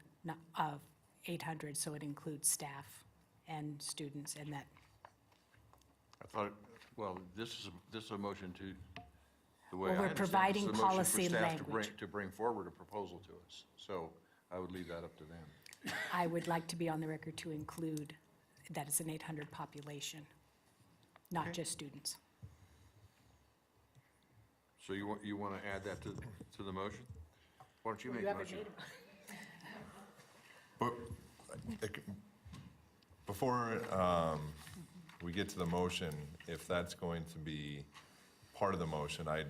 of 800, so it includes staff and students, and that. I thought, well, this is a motion to, the way Well, I we're understand it, providing it's a motion for policy staff language. to bring forward a proposal to us. So I would leave that up to them. I would like to be on the record to include that it's an 800 population, not Okay. just students. So you want to add that to the motion? Why don't you make the motion? But before we get to the motion, if that's going to be part of the motion, I'd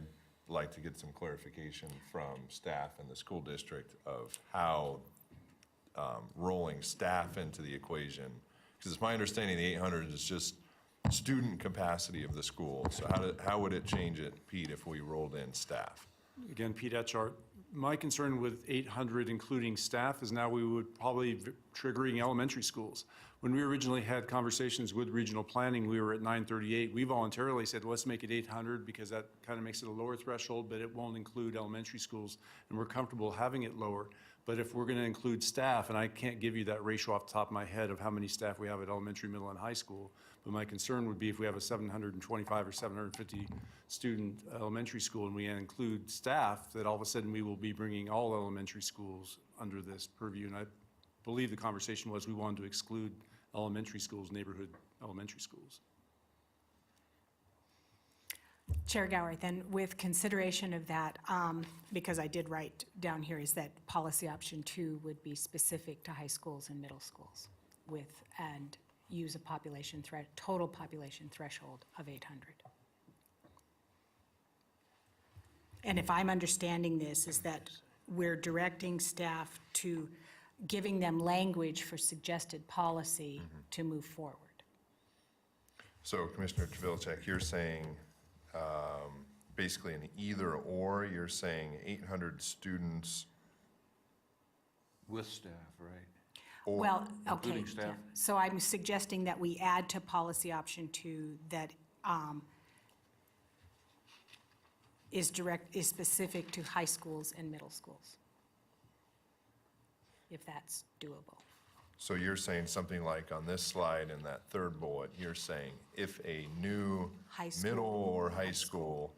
like to get some clarification from staff and the school district of how rolling staff into the equation, because it's my understanding the 800 is just student capacity of the school. So how would it change it, Pete, if we rolled in staff? Again, Pete Etchart, my concern with 800 including staff is now we would probably be triggering elementary schools. When we originally had conversations with regional planning, we were at 938. We voluntarily said, let's make it 800 because that kind of makes it a lower threshold, but it won't include elementary schools, and we're comfortable having it lower. But if we're going to include staff, and I can't give you that ratio off the top of my head of how many staff we have at elementary, middle, and high school, but my concern would be if we have a 725 or 750 student elementary school and we include staff, that all of a sudden we will be bringing all elementary schools under this purview. And I believe the conversation was we wanted to exclude elementary schools, neighborhood elementary schools. Chair Gower, then with consideration of that, because I did write down here, is that policy option 2 would be specific to high schools and middle schools and use a total population threshold of 800. And if I'm understanding this, is that we're directing staff to giving them language for suggested policy to move forward. So Commissioner Travilcek, you're saying basically an either or, you're saying 800 students. With staff, right? Or Well, okay. including staff? yeah. So I'm suggesting that we add to policy option 2 that is specific to high schools and middle schools, if that's doable. So you're saying something like on this slide in that third bullet, you're saying if a new High school. middle or high school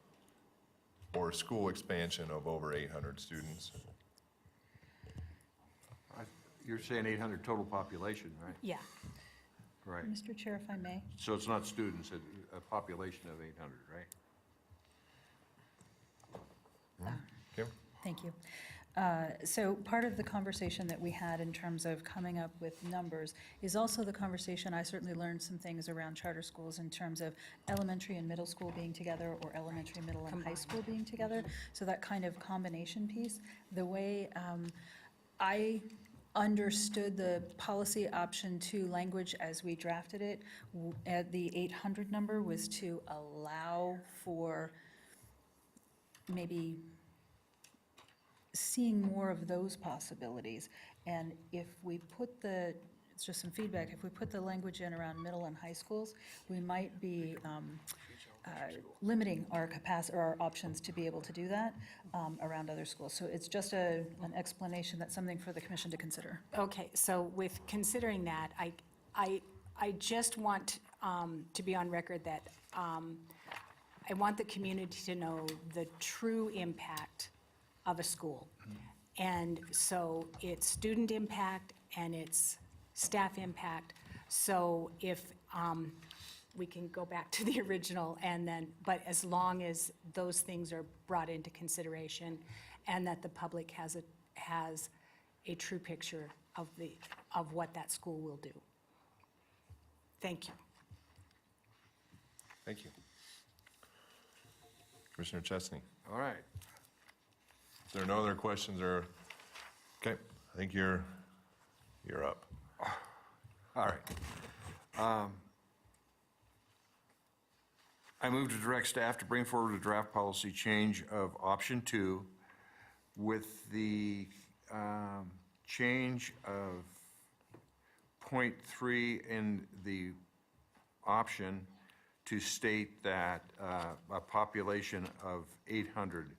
or school expansion of over 800 students. You're saying 800 total population, right? Yeah. Right. Mr. Chair, if I may. So it's not students, a population of 800, right? Kim? Thank you. So part of the conversation that we had in terms of coming up with numbers is also the conversation, I certainly learned some things around charter schools in terms of elementary and middle school being together or elementary, middle, and high school being together. So that kind of combination piece, the way I understood the policy option 2 language as we drafted it, at the 800 number was to allow for maybe seeing more of those possibilities. And if we put it's just some feedback, if we put the language in around middle and high schools, we might be limiting our capacity or our options to be able to do that around other schools. So it's just an explanation, that's something for the commission to consider. Okay, so with considering that, I just want to be on record that I want the community to know the true impact of a school. And so it's student impact and it's staff impact. So if we can go back to the original and then, but as long as those things are brought into consideration and that the public has a true picture of what that school will do. Thank you. Thank you. Commissioner Chesney. All right. If there are no other questions or, okay, I think you're up. All right. I move to direct staff to bring forward a draft policy change of option 2 with the change of .3 in the option to state that a population of 800,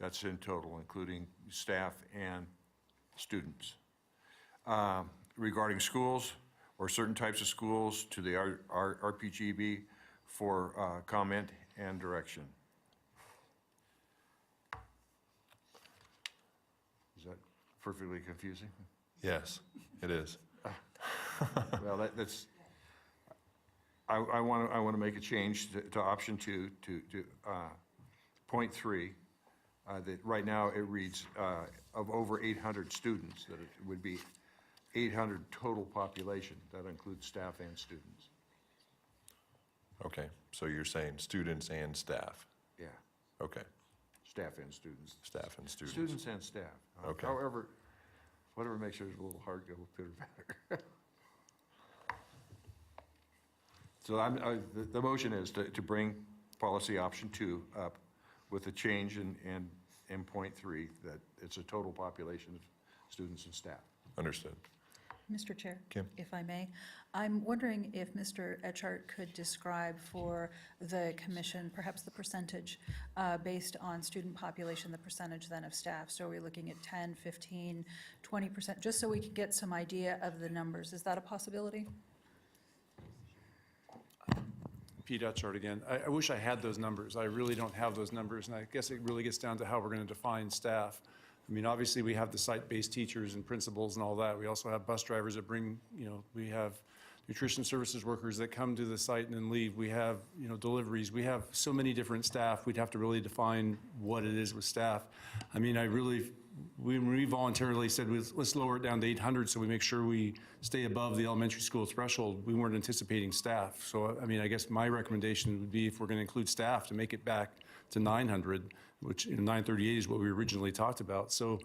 that's in total, including staff and students. Regarding schools or certain types of schools, to the RPGB for comment and direction. Is that perfectly confusing? Yes, it is. Well, that's, I want to make a change to option 2, to point 3, that right now it reads of over 800 students, that it would be 800 total population. That includes staff and students. Okay, so you're saying students and staff? Yeah, Okay, staff and students. staff and students. Students and staff. Okay. However, whatever makes yours a little hard, go pitter patter. So the motion is to bring policy option 2 up with a change in point 3, that it's a total population of students and staff. Understood. Mr. Chair? Kim? If I may, I'm wondering if Mr. Etchart could describe for the commission perhaps the percentage based on student population, the percentage then of staff. So are we looking at 10, 15, 20%, just so we could get some idea of the numbers? Is that a possibility? Pete Etchart again. I wish I had those numbers. I really don't have those numbers, and I guess it really gets down to how we're going to define staff. I mean, obviously, we have the site-based teachers and principals and all that. We also have bus drivers that bring, we have nutrition services workers that come to the site and then leave. We have, deliveries. We have so many different staff. We'd have to really define what it is with staff. I mean, we voluntarily said, let's lower it down to 800 so we make sure we stay above the elementary school threshold. We weren't anticipating staff. So, I mean, I guess my recommendation would be, if we're going to include staff, to make it back to 900, which 938 is what we originally talked about. So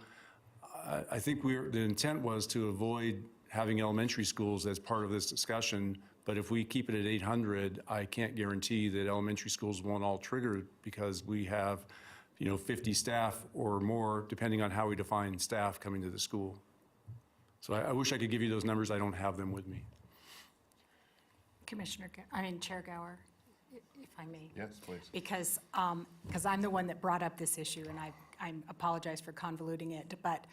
I think the intent was to avoid having elementary schools as part of this discussion. But if we keep it at 800, I can't guarantee that elementary schools won't all trigger, because we have 50 staff or more, depending on how we define staff coming to the school. So I wish I could give you those numbers. I don't have them with me. Chair Gower, if I may. Yes, please. Because I'm the one that brought up this issue, and I apologize for convoluting it, but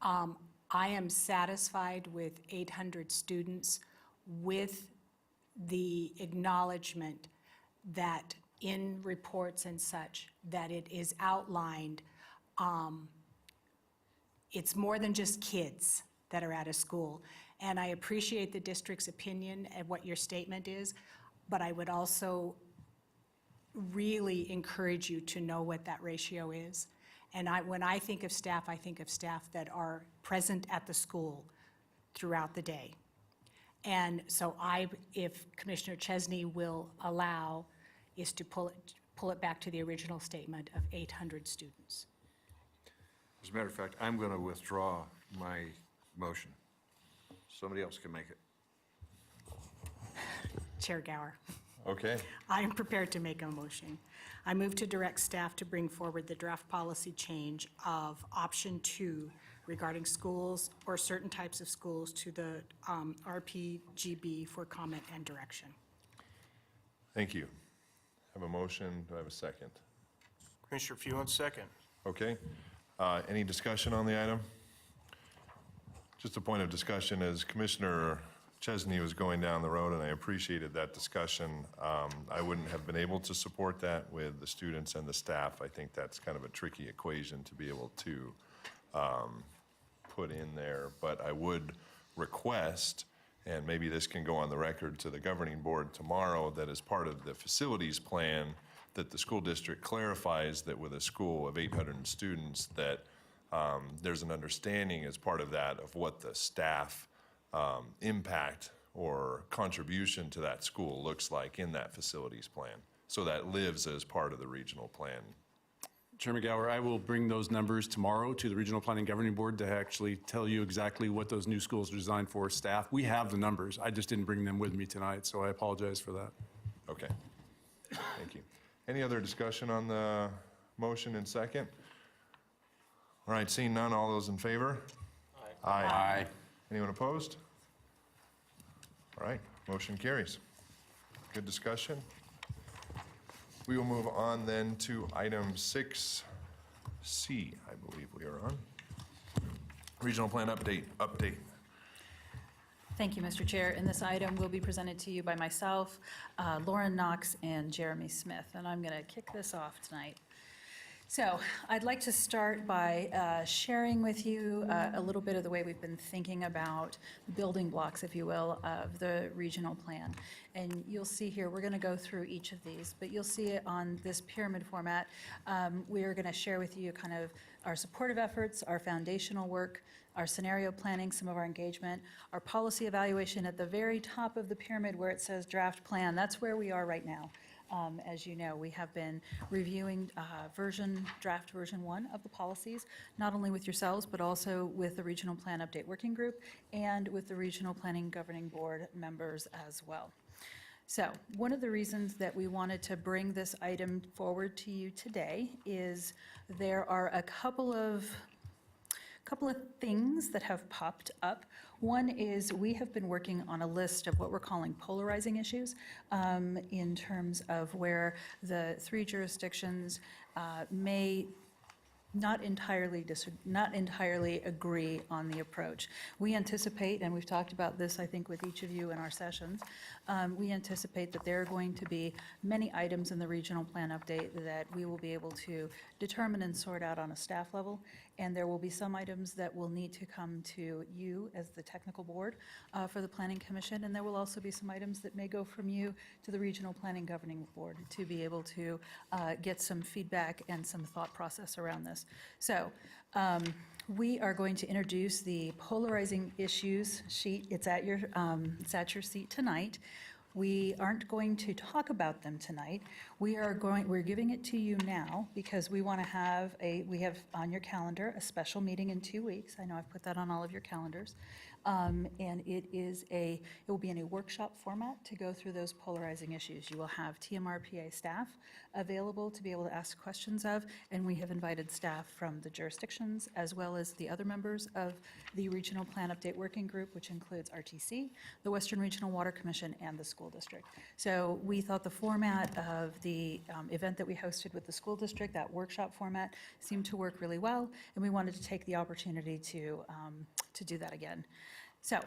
I am satisfied with 800 students, with the acknowledgement that in reports and such, that it is outlined, it's more than just kids that are at a school. And I appreciate the district's opinion and what your statement is, but I would also really encourage you to know what that ratio is. And when I think of staff that are present at the school throughout the day. And so if Commissioner Chesney will allow, is to pull it back to the original statement of 800 students. As a matter of fact, I'm going to withdraw my motion. Somebody else can make it. Chair Gower. Okay. I am prepared to make a motion. I move to direct staff to bring forward the draft policy change of option 2 regarding schools or certain types of schools to the RPGB for comment and direction. Thank you. Have a motion. Do I have a second? Commissioner Fewens, second. Okay. Any discussion on the item? Just a point of discussion, as Commissioner Chesney was going down the road, and I appreciated that discussion. I wouldn't have been able to support that with the students and the staff. I think that's kind of a tricky equation to be able to put in there. But I would request, and maybe this can go on the record to the governing board tomorrow, that as part of the facilities plan, that the school district clarifies that with a school of 800 students, that there's an understanding as part of that of what the staff impact or contribution to that school looks like in that facilities plan. So that lives as part of the regional plan. Chairman Gower, I will bring those numbers tomorrow to the Regional Planning Governing Board to actually tell you exactly what those new schools are designed for staff. We have the numbers. I just didn't bring them with me tonight, so I apologize for that. Okay. Thank you. Any other discussion on the motion and second? All right, seeing none, all those in favor? Aye. Aye. Anyone opposed? All right, motion carries. Good discussion. We will move on then to item 6C, I believe we are on. Regional plan update. Thank you, Mr. Chair. And this item will be presented to you by myself, Lauren Knox, and Jeremy Smith. And I'm going to kick this off tonight. So I'd like to start by sharing with you a little bit of the way we've been thinking about the building blocks, if you will, of the regional plan. And you'll see here, we're going to go through each of these, but you'll see it on this pyramid format. We are going to share with you kind of our supportive efforts, our foundational work, our scenario planning, some of our engagement, our policy evaluation at the very top of the pyramid where it says draft plan. That's where we are right now. As you know, we have been reviewing draft version 1 of the policies, not only with yourselves, but also with the Regional Plan Update Working Group and with the Regional Planning Governing Board members as well. So one of the reasons that we wanted to bring this item forward to you today is there are a couple of things that have popped up. One is we have been working on a list of what we're calling polarizing issues in terms of where the 3 jurisdictions may not entirely agree on the approach. We anticipate, and we've talked about this, I think, with each of you in our sessions, we anticipate that there are going to be many items in the regional plan update that we will be able to determine and sort out on a staff level, and there will be some items that will need to come to you as the technical board for the Planning Commission, and there will also be some items that may go from you to the Regional Planning Governing Board to be able to get some feedback and some thought process around this. So we are going to introduce the polarizing issues sheet. It's at your seat tonight. We aren't going to talk about them tonight. We're giving it to you now because we want to have we have on your calendar a special meeting in 2 weeks. I know I've put that on all of your calendars. And it will be in a workshop format to go through those polarizing issues. You will have TMRPA staff available to be able to ask questions of, and we have invited staff from the jurisdictions as well as the other members of the Regional Plan Update Working Group, which includes RTC, the Western Regional Water Commission, and the school district. So we thought the format of the event that we hosted with the school district, that workshop format, seemed to work really well, and we wanted to take the opportunity to do that again. So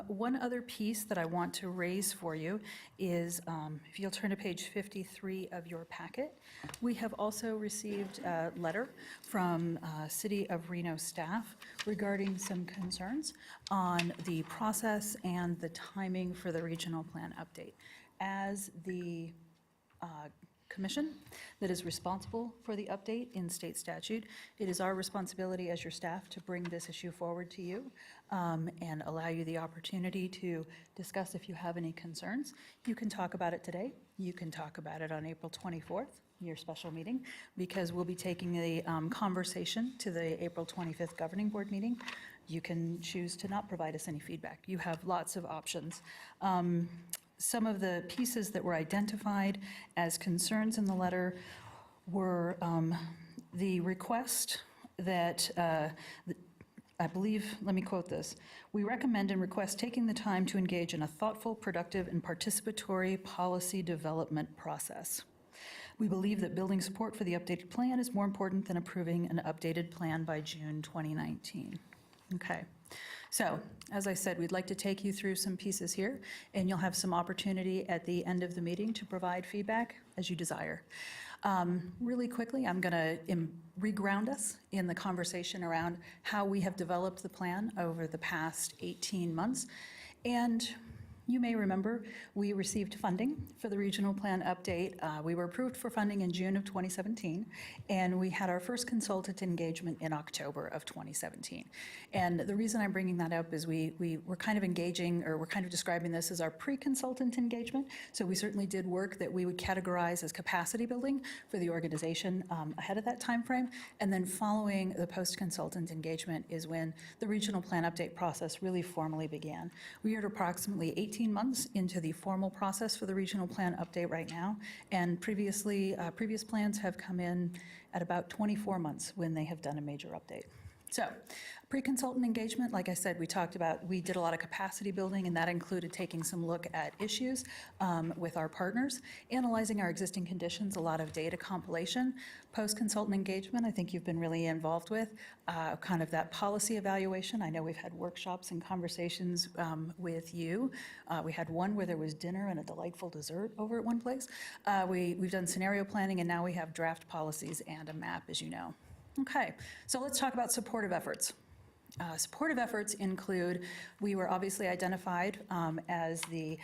one other piece that I want to raise for you is, if you'll turn to page 53 of your packet, we have also received a letter from City of Reno staff regarding some concerns on the process and the timing for the regional plan update. As the commission that is responsible for the update in state statute, it is our responsibility as your staff to bring this issue forward to you and allow you the opportunity to discuss if you have any concerns. You can talk about it today. You can talk about it on April 24th, your special meeting, because we'll be taking the conversation to the April 25th governing board meeting. You can choose to not provide us any feedback. You have lots of options. Some of the pieces that were identified as concerns in the letter were the request that, I believe, let me quote this, "We recommend and request taking the time to engage in a thoughtful, productive, and participatory policy development process. We believe that building support for the updated plan is more important than approving an updated plan by June 2019. Okay. So, as I said, we'd like to take you through some pieces here, and you'll have some opportunity at the end of the meeting to provide feedback as you desire. Really quickly, I'm going to reground us in the conversation around how we have developed the plan over the past 18 months. And you may remember we received funding for the regional plan update. We were approved for funding in June of 2017, and we had our first consultant engagement in October of 2017. And the reason I'm bringing that up is we were kind of engaging, or we're kind of describing this as our pre-consultant engagement. So we certainly did work that we would categorize as capacity building for the organization ahead of that time frame. And then following the post-consultant engagement is when the regional plan update process really formally began. We are at approximately 18 months into the formal process for the regional plan update right now, and previous plans have come in at about 24 months when they have done a major update. So, pre-consultant engagement, like I said, we did a lot of capacity building, and that included taking some look at issues with our partners, analyzing our existing conditions, a lot of data compilation. Post-consultant engagement, I think you've been really involved with, kind of that policy evaluation. I know we've had workshops and conversations with you. We had one where there was dinner and a delightful dessert over at one place. We've done scenario planning, and now we have draft policies and a map, as you know. Okay, so let's talk about supportive efforts. Supportive efforts include, we were obviously identified as the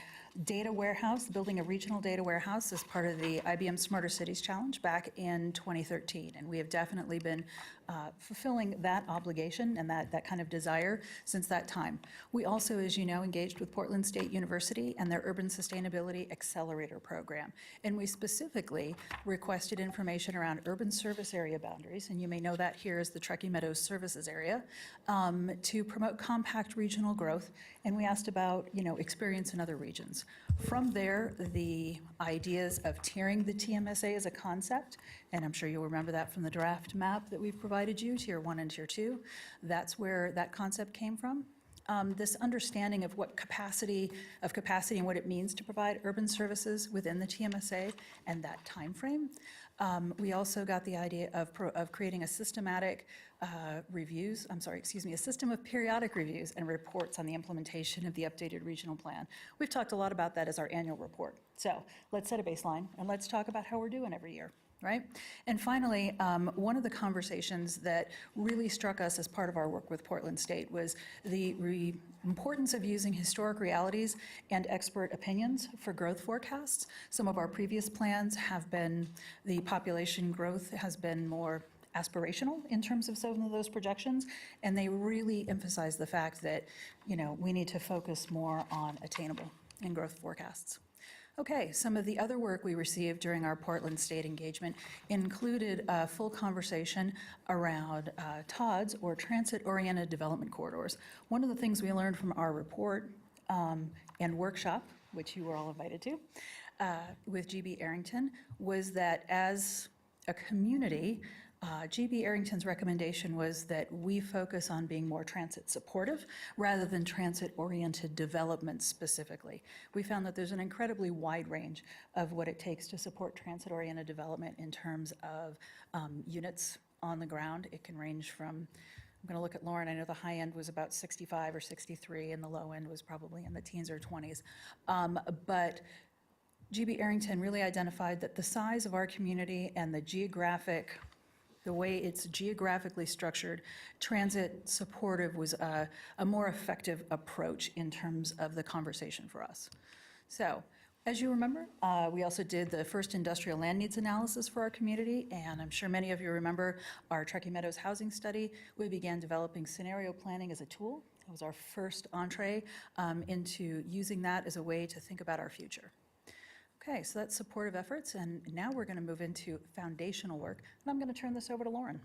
data warehouse, building a regional data warehouse as part of the IBM Smarter Cities Challenge back in 2013. And we have definitely been fulfilling that obligation and that kind of desire since that time. We also, as you know, engaged with Portland State University and their Urban Sustainability Accelerator program. And we specifically requested information around urban service area boundaries, and you may know that here as the Truckee Meadows services area, to promote compact regional growth. And we asked about, experience in other regions. From there, the ideas of tiering the TMSA as a concept, and I'm sure you'll remember that from the draft map that we've provided you, Tier 1 and Tier 2. That's where that concept came from. This understanding of what capacity and what it means to provide urban services within the TMSA and that time frame. We also got the idea of creating a system of periodic reviews and reports on the implementation of the updated regional plan. We've talked a lot about that as our annual report. So let's set a baseline and let's talk about how we're doing every year. Right? And finally, one of the conversations that really struck us as part of our work with Portland State was the importance of using historic realities and expert opinions for growth forecasts. Some of our previous plans have been, the population growth has been more aspirational in terms of some of those projections, and they really emphasize the fact that, we need to focus more on attainable and growth forecasts. Okay, some of the other work we received during our Portland State engagement included a full conversation around TODs, or transit-oriented development corridors. One of the things we learned from our report and workshop, which you were all invited to, with GB Arrington, was that as a community, GB Arrington's recommendation was that we focus on being more transit supportive rather than transit-oriented development specifically. We found that there's an incredibly wide range of what it takes to support transit-oriented development in terms of units on the ground. It can range from, I'm going to look at Lauren, I know the high end was about 65 or 63 and the low end was probably in the teens or 20s. But GB Arrington really identified that the size of our community and the way it's geographically structured, transit supportive was a more effective approach in terms of the conversation for us. So, as you remember, we also did the first industrial land needs analysis for our community, and I'm sure many of you remember our Truckee Meadows housing study. We began developing scenario planning as a tool. It was our first entree into using that as a way to think about our future. Okay, so that's supportive efforts, and now we're going to move into foundational work, and I'm going to turn this over to Lauren.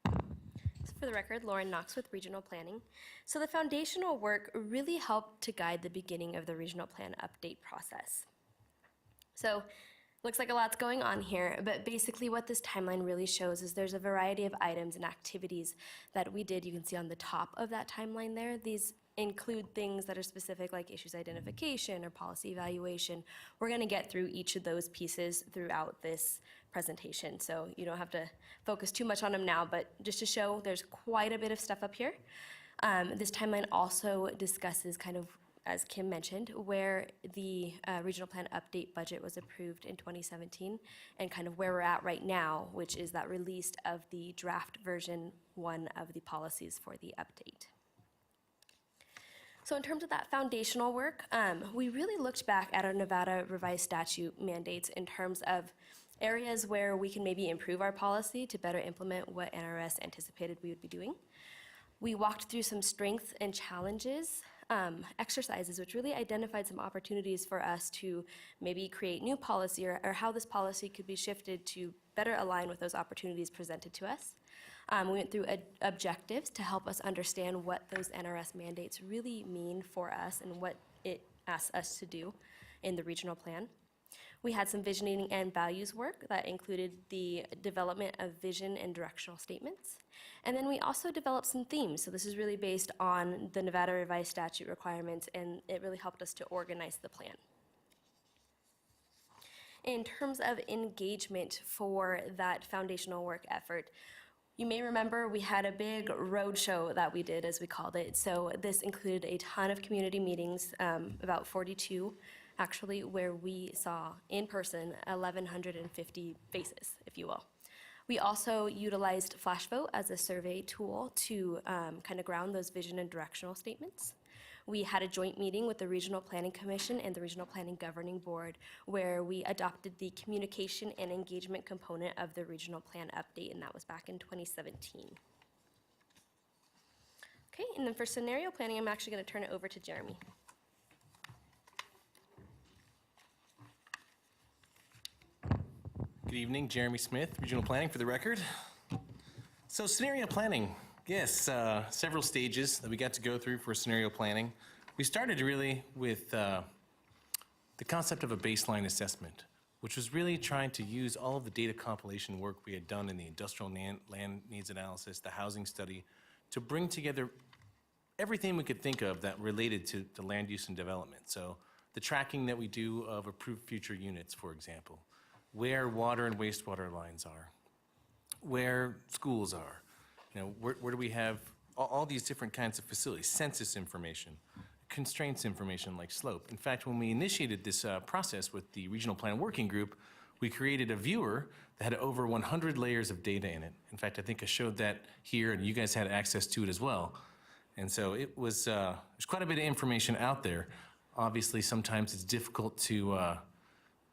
So for the record, Lauren Knox with Regional Planning. So the foundational work really helped to guide the beginning of the regional plan update process. So looks like a lot's going on here, but basically what this timeline really shows is there's a variety of items and activities that we did. You can see on the top of that timeline there. These include things that are specific like issues identification or policy evaluation. We're going to get through each of those pieces throughout this presentation, so you don't have to focus too much on them now, but just to show there's quite a bit of stuff up here. This timeline also discusses, kind of, as Kim mentioned, where the regional plan update budget was approved in 2017 and kind of where we're at right now, which is that release of the draft version 1 of the policies for the update. So in terms of that foundational work, we really looked back at our Nevada revised statute mandates in terms of areas where we can maybe improve our policy to better implement what NRS anticipated we would be doing. We walked through some strengths and challenges exercises, which really identified some opportunities for us to maybe create new policy or how this policy could be shifted to better align with those opportunities presented to us. We went through objectives to help us understand what those NRS mandates really mean for us and what it asks us to do in the regional plan. We had some visioning and values work that included the development of vision and directional statements. And then we also developed some themes. So this is really based on the Nevada Revised Statute requirements, and it really helped us to organize the plan. In terms of engagement for that foundational work effort, you may remember we had a big roadshow that we did, as we called it. So this included a ton of community meetings, about 42 actually, where we saw in person 1,150 faces, if you will. We also utilized FlashVote as a survey tool to kind of ground those vision and directional statements. We had a joint meeting with the Regional Planning Commission and the Regional Planning Governing Board, where we adopted the communication and engagement component of the regional plan update, and that was back in 2017. Okay, and then for scenario planning, I'm actually going to turn it over to Jeremy. Good evening, Jeremy Smith, Regional Planning for the record. So scenario planning, yes, several stages that we got to go through for scenario planning. We started really with the concept of a baseline assessment, which was really trying to use all of the data compilation work we had done in the industrial land needs analysis, the housing study, to bring together everything we could think of that related to land use and development. So the tracking that we do of approved future units, for example, where water and wastewater lines are, where schools are, you know, where do we have all these different kinds of facilities, census information, constraints information like slope. In fact, when we initiated this process with the Regional Plan Working Group, we created a viewer that had over 100 layers of data in it. In fact, I think I showed that here, and you guys had access to it as well. And so it was, there's quite a bit of information out there. Obviously, sometimes it's difficult to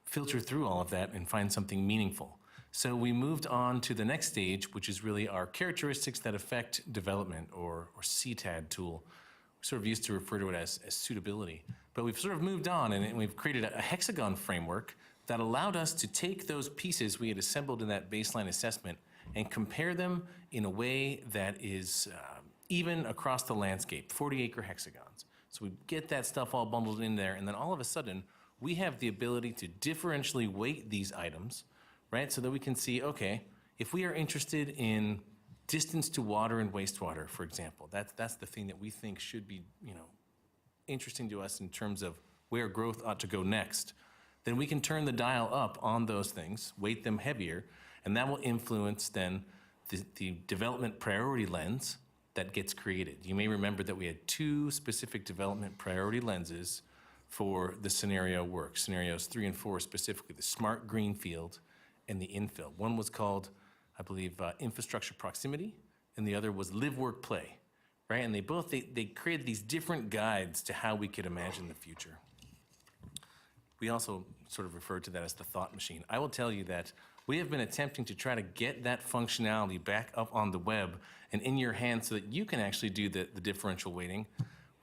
filter through all of that and find something meaningful. So we moved on to the next stage, which is really our characteristics that affect development, or CTAD tool. We sort of used to refer to it as suitability. But we've sort of moved on, and we've created a hexagon framework that allowed us to take those pieces we had assembled in that baseline assessment and compare them in a way that is even across the landscape, 40-acre hexagons. So we get that stuff all bundled in there, and then all of a sudden, we have the ability to differentially weight these items, right? So that we can see, okay, if we are interested in distance to water and wastewater, for example, that's the thing that we think should be, you know, interesting to us in terms of where growth ought to go next, then we can turn the dial up on those things, weight them heavier, and that will influence then the development priority lens that gets created. You may remember that we had 2 specific development priority lenses for the scenario work, scenarios 3 and 4 specifically, the smart greenfield and the infill. One was called, I believe, infrastructure proximity, and the other was live, work, play, right? And they created these different guides to how we could imagine the future. We also sort of referred to that as the thought machine. I will tell you that we have been attempting to try to get that functionality back up on the web and in your hands so that you can actually do the differential weighting.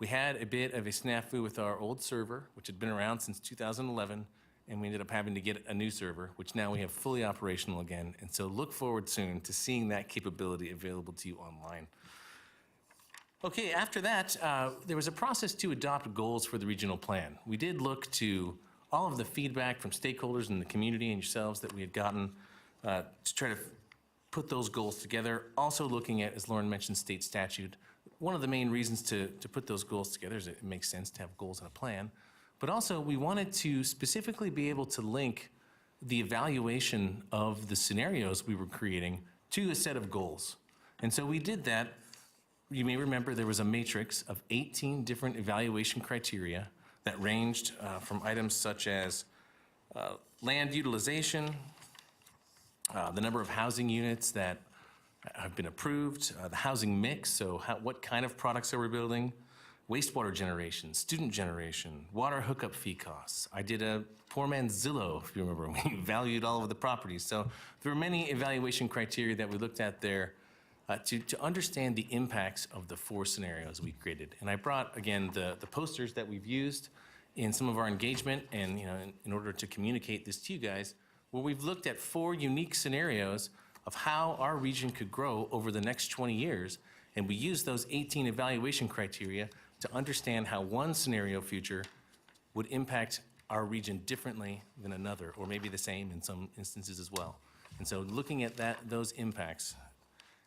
We had a bit of a snafu with our old server, which had been around since 2011, and we ended up having to get a new server, which now we have fully operational again. And so look forward soon to seeing that capability available to you online. Okay, after that, there was a process to adopt goals for the regional plan. We did look to all of the feedback from stakeholders in the community and yourselves that we had gotten to try to put those goals together. Also looking at, as Lauren mentioned, state statute. One of the main reasons to put those goals together is it makes sense to have goals in a plan. But also we wanted to specifically be able to link the evaluation of the scenarios we were creating to a set of goals. And so we did that. You may remember there was a matrix of 18 different evaluation criteria that ranged from items such as land utilization, the number of housing units that have been approved, the housing mix, so what kind of products are we building, wastewater generation, student generation, water hookup fee costs. I did a poor man's Zillow, if you remember, we valued all of the properties. So there were many evaluation criteria that we looked at there to understand the impacts of the 4 scenarios we created. And I brought, again, the posters that we've used in some of our engagement and, you know, in order to communicate this to you guys, where we've looked at 4 unique scenarios of how our region could grow over the next 20 years. And we used those 18 evaluation criteria to understand how one scenario future would impact our region differently than another, or maybe the same in some instances as well. And so looking at those impacts,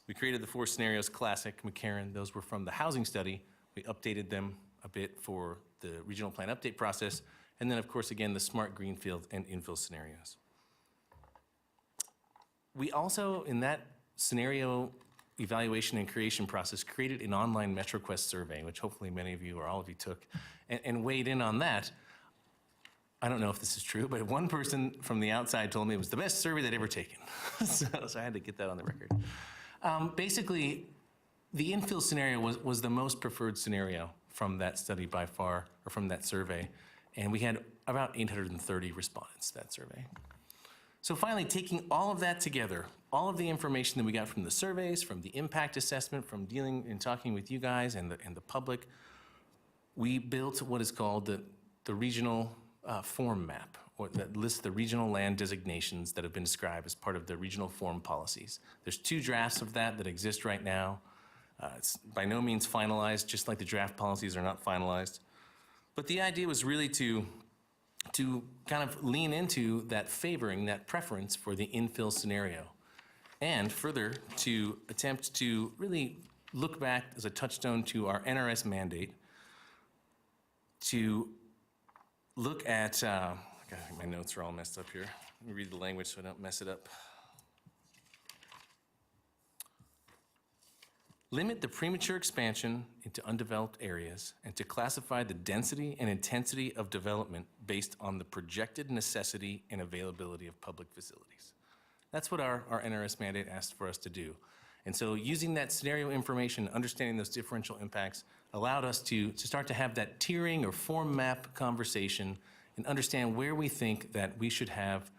we created the 4 scenarios, classic, McCarran. Those were from the housing study. We updated them a bit for the regional plan update process. And then, of course, again, the smart greenfield and infill scenarios. We also, in that scenario evaluation and creation process, created an online MetroQuest survey, which hopefully many of you or all of you took, and weighed in on that. I don't know if this is true, but one person from the outside told me it was the best survey they'd ever taken. so I had to get that on the record. Basically, the infill scenario was the most preferred scenario from that study by far, or from that survey. And we had about 830 respondents to that survey. So finally, taking all of that together, all of the information that we got from the surveys, from the impact assessment, from dealing and talking with you guys and the public, we built what is called the regional form map, or that lists the regional land designations that have been described as part of the regional form policies. There's 2 drafts of that exist right now. It's by no means finalized, just like the draft policies are not finalized. But the idea was really to kind of lean into that favoring, that preference for the infill scenario. And further, to attempt to really look back as a touchstone to our NRS mandate to look at, God, my notes are all messed up here. Let me read the language so I don't mess it up. Limit the premature expansion into undeveloped areas and to classify the density and intensity of development based on the projected necessity and availability of public facilities. That's what our NRS mandate asked for us to do. And so using that scenario information, understanding those differential impacts, allowed us to start to have that tiering or form map conversation and understand where we think that we should have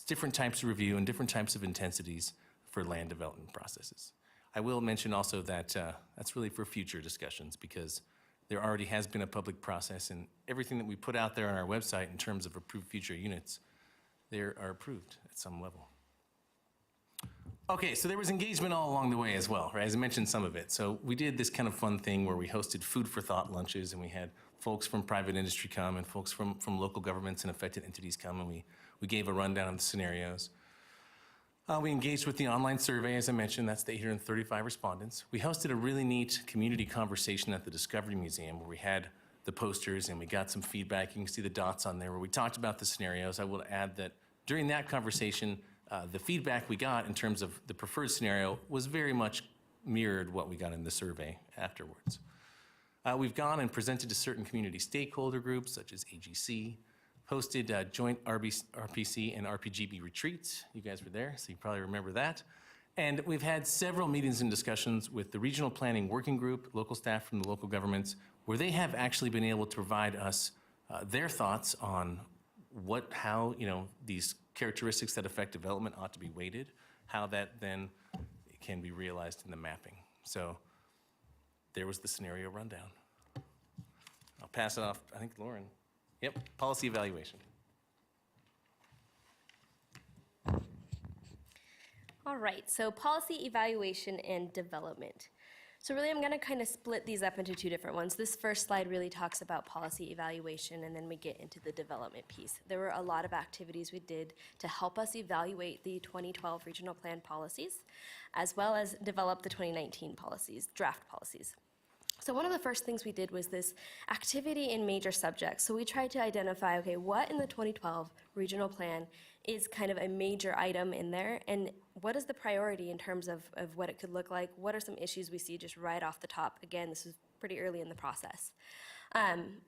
different types of review and different types of intensities for land development processes. I will mention also that that's really for future discussions, because there already has been a public process, and everything that we put out there on our website in terms of approved future units, they are approved at some level. Okay, so there was engagement all along the way as well, right? As I mentioned some of it. So we did this kind of fun thing where we hosted food for thought lunches, and we had folks from private industry come and folks from local governments and affected entities come, and we gave a rundown of the scenarios. We engaged with the online survey, as I mentioned. That's the 835 respondents. We hosted a really neat community conversation at the Discovery Museum where we had the posters and we got some feedback. You can see the dots on there where we talked about the scenarios. I will add that during that conversation, the feedback we got in terms of the preferred scenario was very much mirrored what we got in the survey afterwards. We've gone and presented to certain community stakeholder groups such as AGC, hosted joint RPC and RPGB retreats. You guys were there, so you probably remember that. And we've had several meetings and discussions with the Regional Planning Working Group, local staff from the local governments, where they have actually been able to provide us their thoughts on how these characteristics that affect development ought to be weighted, how that then can be realized in the mapping. So there was the scenario rundown. I'll pass it off, I think, Lauren. Yep, policy evaluation. All right, so policy evaluation and development. So really, I'm going to kind of split these up into 2 different ones. This first slide really talks about policy evaluation, and then we get into the development piece. There were a lot of activities we did to help us evaluate the 2012 regional plan policies, as well as develop the 2019 policies, draft policies. So one of the first things we did was this activity in major subjects. So we tried to identify, okay, what in the 2012 regional plan is kind of a major item in there, and what is the priority in terms of what it could look like? What are some issues we see just right off the top? Again, this was pretty early in the process.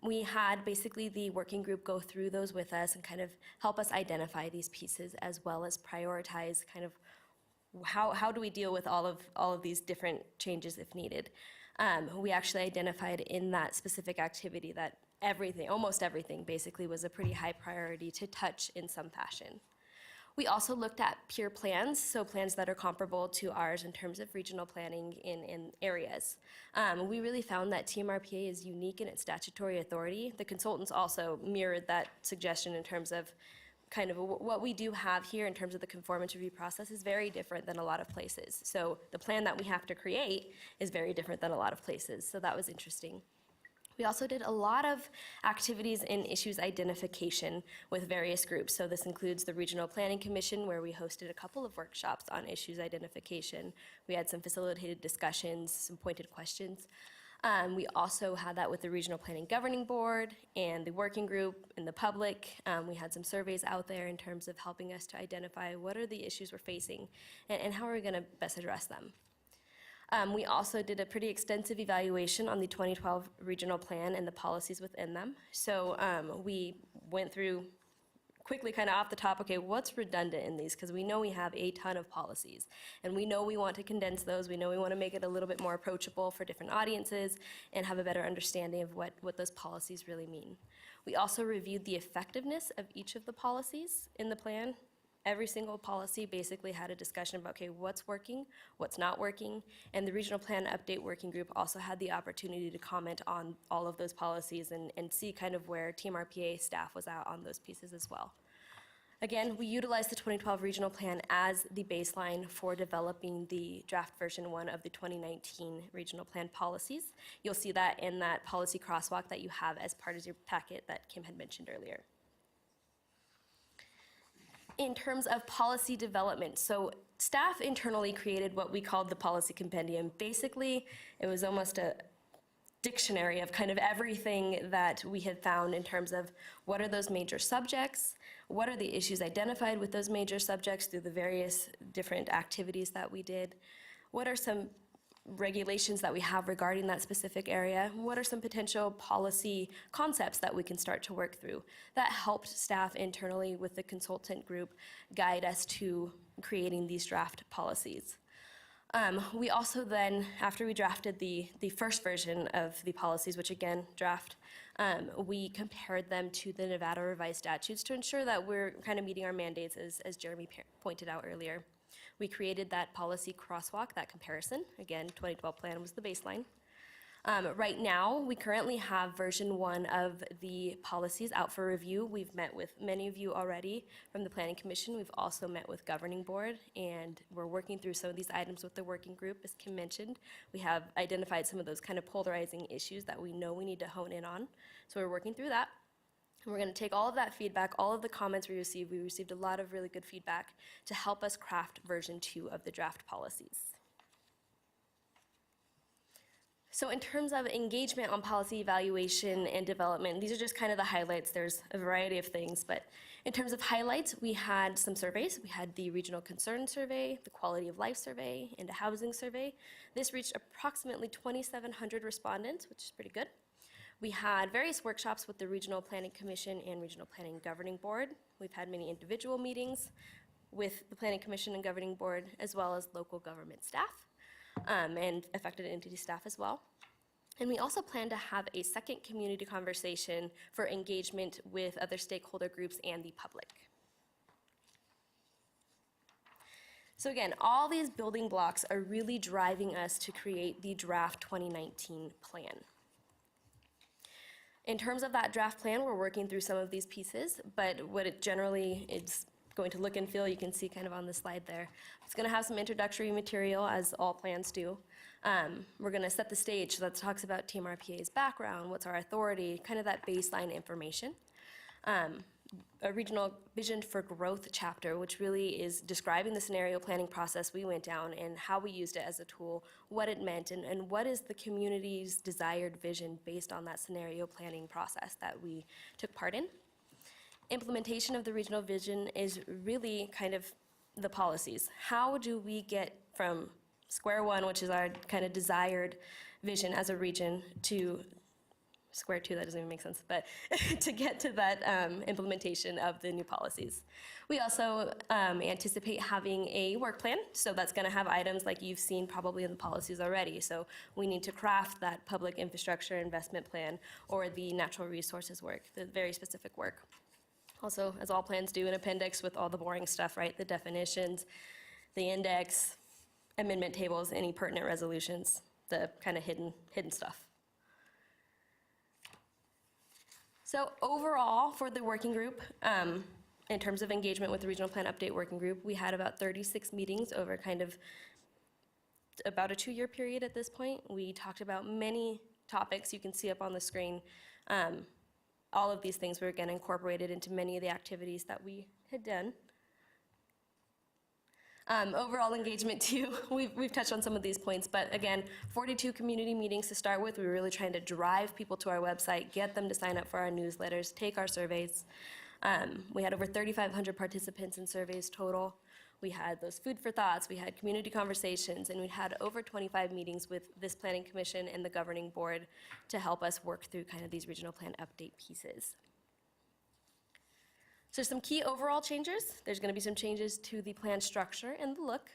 We had basically the working group go through those with us and kind of help us identify these pieces, as well as prioritize kind of how do we deal with all of these different changes if needed. We actually identified in that specific activity that almost everything basically was a pretty high priority to touch in some fashion. We also looked at peer plans, so plans that are comparable to ours in terms of regional planning in areas. We really found that TMRPA is unique in its statutory authority. The consultants also mirrored that suggestion in terms of kind of what we do have here in terms of the conformance review process is very different than a lot of places. So the plan that we have to create is very different than a lot of places, so that was interesting. We also did a lot of activities in issues identification with various groups. So this includes the Regional Planning Commission, where we hosted a couple of workshops on issues identification. We had some facilitated discussions, some pointed questions. We also had that with the Regional Planning Governing Board and the working group and the public. We had some surveys out there in terms of helping us to identify what are the issues we're facing and how are we going to best address them. We also did a pretty extensive evaluation on the 2012 regional plan and the policies within them. So we went through quickly, kind of off the top, okay, what's redundant in these? Because we know we have a ton of policies, and we know we want to condense those. We know we want to make it a little bit more approachable for different audiences and have a better understanding of what those policies really mean. We also reviewed the effectiveness of each of the policies in the plan. Every single policy basically had a discussion about, okay, what's working, what's not working, and the Regional Plan Update Working Group also had the opportunity to comment on all of those policies and see kind of where Team RPA staff was at on those pieces as well. Again, we utilized the 2012 Regional Plan as the baseline for developing the draft version 1 of the 2019 Regional Plan policies. You'll see that in that policy crosswalk that you have as part of your packet that Kim had mentioned earlier. In terms of policy development, so staff internally created what we called the policy compendium. Basically, it was almost a dictionary of kind of everything that we had found in terms of what are those major subjects, what are the issues identified with those major subjects through the various different activities that we did, what are some regulations that we have regarding that specific area, what are some potential policy concepts that we can start to work through. That helped staff internally with the consultant group guide us to creating these draft policies. We also then, after we drafted the first version of the policies, which again, draft, we compared them to the Nevada revised statutes to ensure that we're kind of meeting our mandates, as Jeremy pointed out earlier. We created that policy crosswalk, that comparison. Again, 2012 plan was the baseline. Right now, we currently have version 1 of the policies out for review. We've met with many of you already from the Planning Commission. We've also met with Governing Board, and we're working through some of these items with the working group, as Kim mentioned. We have identified some of those kind of polarizing issues that we know we need to hone in on. So we're working through that. And we're going to take all of that feedback, all of the comments we received. We received a lot of really good feedback to help us craft version 2 of the draft policies. So in terms of engagement on policy evaluation and development, these are just kind of the highlights. There's a variety of things, but in terms of highlights, we had some surveys. We had the Regional Concern Survey, the Quality of Life Survey, and a Housing Survey. This reached approximately 2,700 respondents, which is pretty good. We had various workshops with the Regional Planning Commission and Regional Planning Governing Board. We've had many individual meetings with the Planning Commission and Governing Board, as well as local government staff and affected entity staff as well. And we also plan to have a second community conversation for engagement with other stakeholder groups and the public. So again, all these building blocks are really driving us to create the draft 2019 plan. In terms of that draft plan, we're working through some of these pieces, but what it generally is going to look and feel, you can see kind of on the slide there. It's going to have some introductory material, as all plans do. We're going to set the stage, so that talks about Team RPA's background, what's our authority, kind of that baseline information. A regional vision for growth chapter, which really is describing the scenario planning process we went down and how we used it as a tool, what it meant, and what is the community's desired vision based on that scenario planning process that we took part in. Implementation of the regional vision is really kind of the policies. How do we get from square one, which is our kind of desired vision as a region, to square two, that doesn't even make sense, but to get to that implementation of the new policies. We also anticipate having a work plan, so that's going to have items like you've seen probably in the policies already. So we need to craft that public infrastructure investment plan or the natural resources work, the very specific work. Also, as all plans do, an appendix with all the boring stuff, right? The definitions, the index, amendment tables, any pertinent resolutions, the kind of hidden stuff. So overall, for the working group, in terms of engagement with the Regional Plan Update Working Group, we had about 36 meetings over kind of about a 2-year period at this point. We talked about many topics you can see up on the screen. All of these things were again incorporated into many of the activities that we had done. Overall engagement too, we've touched on some of these points, but again, 42 community meetings to start with. We were really trying to drive people to our website, get them to sign up for our newsletters, take our surveys. We had over 3,500 participants in surveys total. We had those food for thoughts, we had community conversations, and we had over 25 meetings with this planning commission and the governing board to help us work through kind of these regional plan update pieces. So some key overall changes. There's going to be some changes to the plan structure and the look.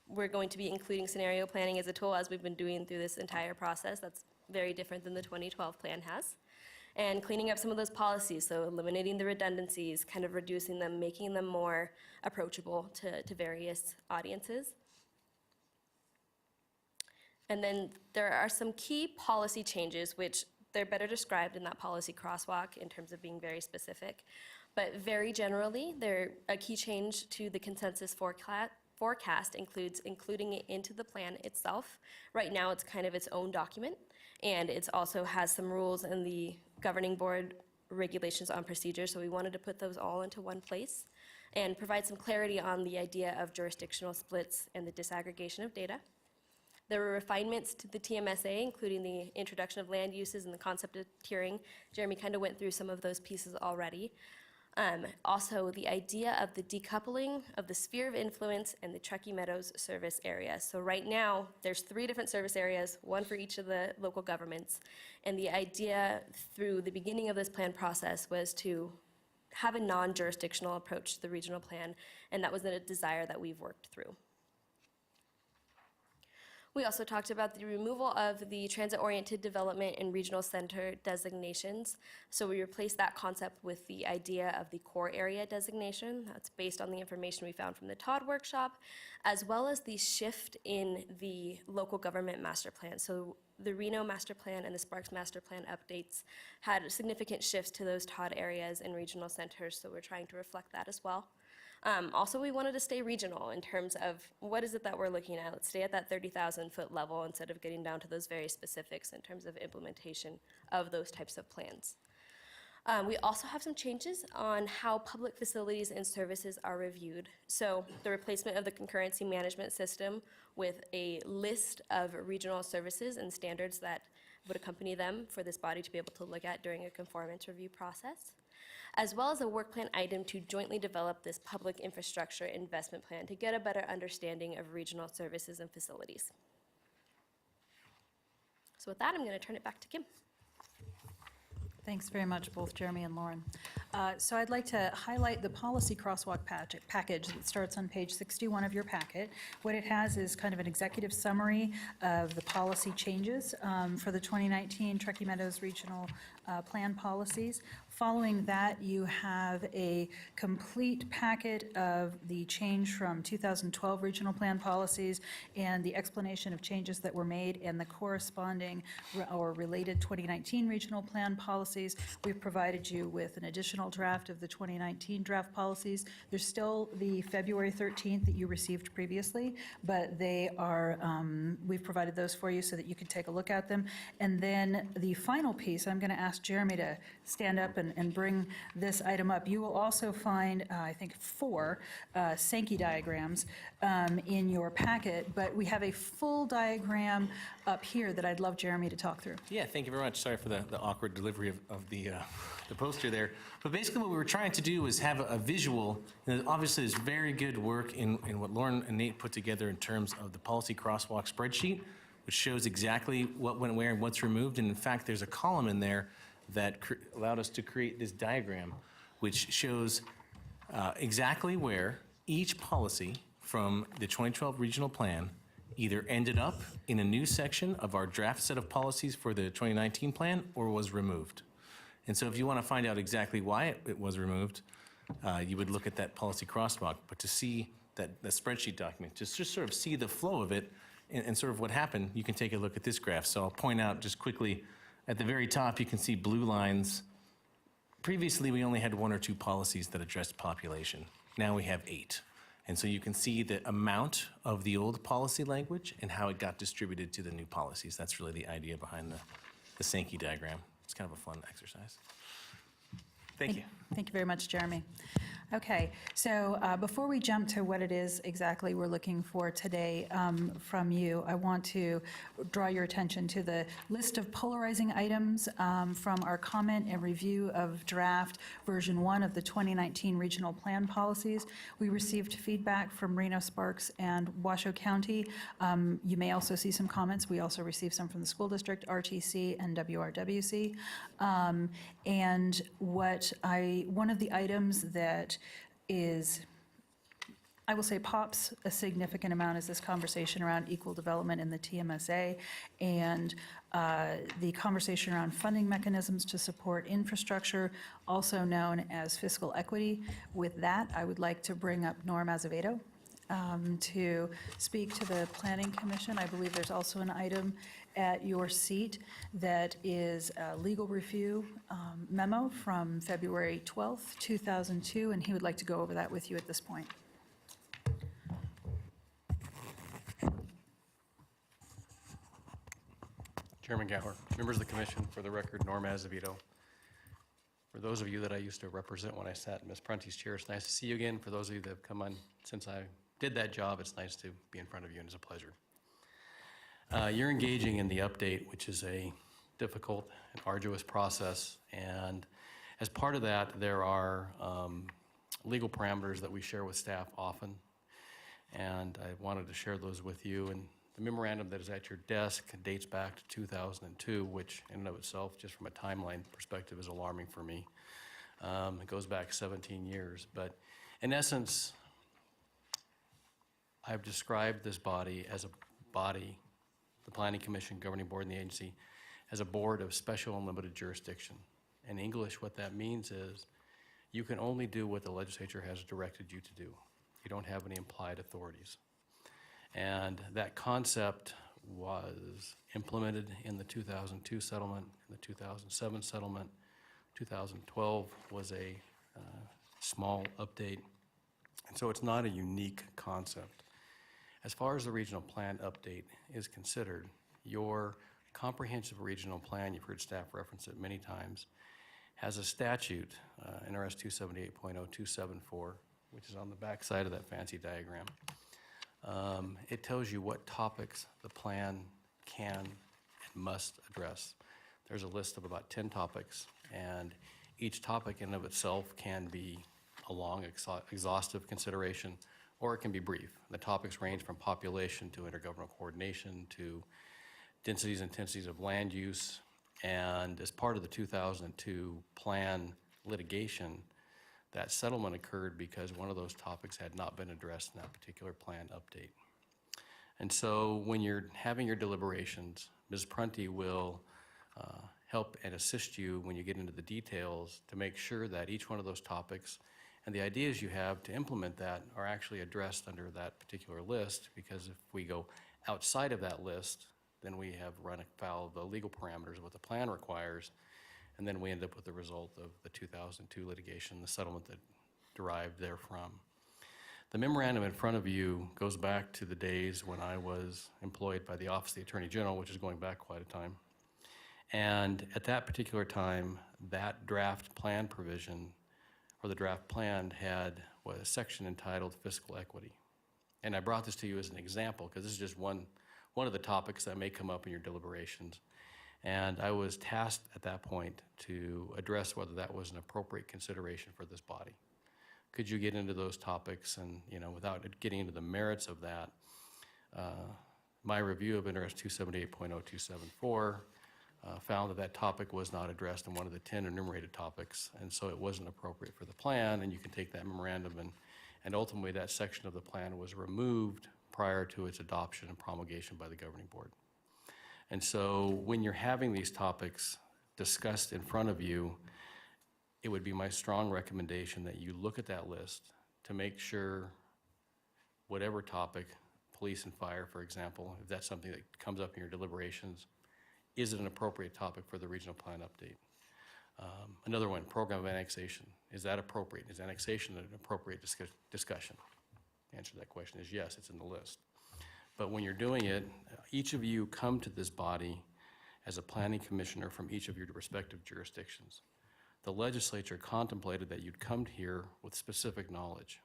We're going to be including scenario planning as a tool as we've been doing through this entire process. That's very different than the 2012 plan has. And cleaning up some of those policies, so eliminating the redundancies, kind of reducing them, making them more approachable to various audiences. And then there are some key policy changes, which they're better described in that policy crosswalk in terms of being very specific. But very generally, a key change to the consensus forecast includes including it into the plan itself. Right now, it's kind of its own document, and it also has some rules in the governing board regulations on procedures, so we wanted to put those all into one place and provide some clarity on the idea of jurisdictional splits and the disaggregation of data. There were refinements to the TMSA, including the introduction of land uses and the concept of tiering. Jeremy kind of went through some of those pieces already. Also, the idea of the decoupling of the sphere of influence and the Truckee Meadows service area. So right now, there's 3 different service areas, one for each of the local governments. And the idea through the beginning of this plan process was to have a non-jurisdictional approach to the regional plan, and that was a desire that we've worked through. We also talked about the removal of the transit-oriented development and regional center designations. So we replaced that concept with the idea of the core area designation. That's based on the information we found from the Todd workshop, as well as the shift in the local government master plan. So the Reno master plan and the Sparks master plan updates had significant shifts to those Todd areas and regional centers, so we're trying to reflect that as well. Also, we wanted to stay regional in terms of what is it that we're looking at. Let's stay at that 30,000 foot level instead of getting down to those very specifics in terms of implementation of those types of plans. We also have some changes on how public facilities and services are reviewed. So the replacement of the concurrency management system with a list of regional services and standards that would accompany them for this body to be able to look at during a conformance review process, as well as a work plan item to jointly develop this public infrastructure investment plan to get a better understanding of regional services and facilities. So with that, I'm going to turn it back to Kim. Thanks very much, both Jeremy and Lauren. So I'd like to highlight the policy crosswalk package that starts on page 61 of your packet. What it has is kind of an executive summary of the policy changes for the 2019 Truckee Meadows Regional Plan policies. Following that, you have a complete packet of the change from 2012 regional plan policies and the explanation of changes that were made and the corresponding or related 2019 regional plan policies. We've provided you with an additional draft of the 2019 draft policies. There's still the February 13th that you received previously, but they are, we've provided those for you so that you can take a look at them. And then the final piece, I'm going to ask Jeremy to stand up and bring this item up. You will also find, I think, 4 Sankey diagrams in your packet, but we have a full diagram up here that I'd love Jeremy to talk through. Yeah, thank you very much. Sorry for the awkward delivery of the poster there. But basically what we were trying to do was have a visual, and obviously there's very good work in what Lauren and Nate put together in terms of the policy crosswalk spreadsheet, which shows exactly what went where and what's removed. And in fact, there's a column in there that allowed us to create this diagram, which shows exactly where each policy from the 2012 regional plan either ended up in a new section of our draft set of policies for the 2019 plan or was removed. And so if you want to find out exactly why it was removed, you would look at that policy crosswalk. But to see the spreadsheet document, just sort of see the flow of it and sort of what happened, you can take a look at this graph. So I'll point out just quickly, at the very top, you can see blue lines. Previously, we only had 1 or 2 policies that addressed population. Now we have 8. And so you can see the amount of the old policy language and how it got distributed to the new policies. That's really the idea behind the Sankey diagram. It's kind of a fun exercise. Thank you. Thank you very much, Jeremy. Okay, so before we jump to what it is exactly we're looking for today from you, I want to draw your attention to the list of polarizing items from our comment and review of draft version 1 of the 2019 regional plan policies. We received feedback from Reno, Sparks, and Washoe County. You may also see some comments. We also received some from the school district, RTC, and WRWC. And one of the items that is, I will say, pops a significant amount is this conversation around equal development in the TMSA and the conversation around funding mechanisms to support infrastructure, also known as fiscal equity. With that, I would like to bring up Norm Azevedo to speak to the Planning Commission. I believe there's also an item at your seat that is a legal review memo from February 12th, 2002, and he would like to go over that with you at this point. Chairman Gower, members of the commission, for the record, Norm Azevedo. For those of you that I used to represent when I sat in Ms. Prunty's chair, it's nice to see you again. For those of you that have come on since I did that job, it's nice to be in front of you, and it's a pleasure. You're engaging in the update, which is a difficult and arduous process, and as part of that, there are legal parameters that we share with staff often, and I wanted to share those with you. And the memorandum that is at your desk dates back to 2002, which in and of itself, just from a timeline perspective, is alarming for me. It goes back 17 years, but in essence, I've described this body as a body, the Planning Commission, Governing Board, and the agency, as a board of special and limited jurisdiction. In English, what that means is you can only do what the legislature has directed you to do. You don't have any implied authorities. And that concept was implemented in the 2002 settlement, in the 2007 settlement. 2012 was a small update. And so it's not a unique concept. As far as the regional plan update is considered, your comprehensive regional plan, you've heard staff reference it many times, has a statute, NRS 278.0274, which is on the back side of that fancy diagram. It tells you what topics the plan can and must address. There's a list of about 10 topics, and each topic in and of itself can be a long, exhaustive consideration, or it can be brief. The topics range from population to intergovernmental coordination to densities and intensities of land use. And as part of the 2002 plan litigation, that settlement occurred because one of those topics had not been addressed in that particular plan update. And so when you're having your deliberations, Ms. Prunty will help and assist you when you get into the details to make sure that each one of those topics and the ideas you have to implement that are actually addressed under that particular list, because if we go outside of that list, then we have run afoul of the legal parameters of what the plan requires, and then we end up with the result of the 2002 litigation, the settlement that derived therefrom. The memorandum in front of you goes back to the days when I was employed by the Office of the Attorney General, which is going back quite a time. And at that particular time, that draft plan provision, or the draft plan, had a section entitled Fiscal Equity. And I brought this to you as an example, because this is just one of the topics that may come up in your deliberations. And I was tasked at that point to address whether that was an appropriate consideration for this body. Could you get into those topics? And, without getting into the merits of that, my review of NRS 278.0274 found that topic was not addressed in one of the 10 enumerated topics, and so it wasn't appropriate for the plan. And you can take that memorandum, and ultimately that section of the plan was removed prior to its adoption and promulgation by the governing board. And so when you're having these topics discussed in front of you, it would be my strong recommendation that you look at that list to make sure whatever topic, police and fire, for example, if that's something that comes up in your deliberations, is it an appropriate topic for the regional plan update? Another one, program of annexation. Is that appropriate? Is annexation an appropriate discussion? The answer to that question is yes, it's in the list. But when you're doing it, each of you come to this body as a planning commissioner from each of your respective jurisdictions. The legislature contemplated that you'd come here with specific knowledge.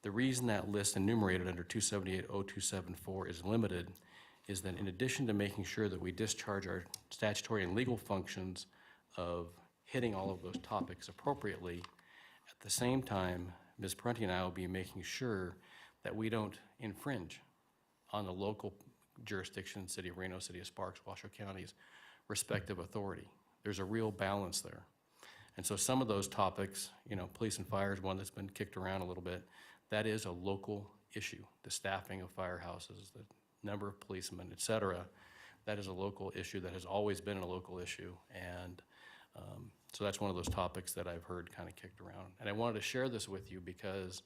The reason that list enumerated under 278-0274 is limited is that in addition to making sure that we discharge our statutory and legal functions of hitting all of those topics appropriately, at the same time, Ms. Parenti and I will be making sure that we don't infringe on the local jurisdiction, City of Reno, City of Sparks, Washoe County's respective authority. There's a real balance there. And so some of those topics, police and fire is one that's been kicked around a little bit. That is a local issue. The staffing of firehouses, the number of policemen, et cetera, that is a local issue that has always been a local issue. And so that's one of those topics that I've heard kind of kicked around. And I wanted to share this with you because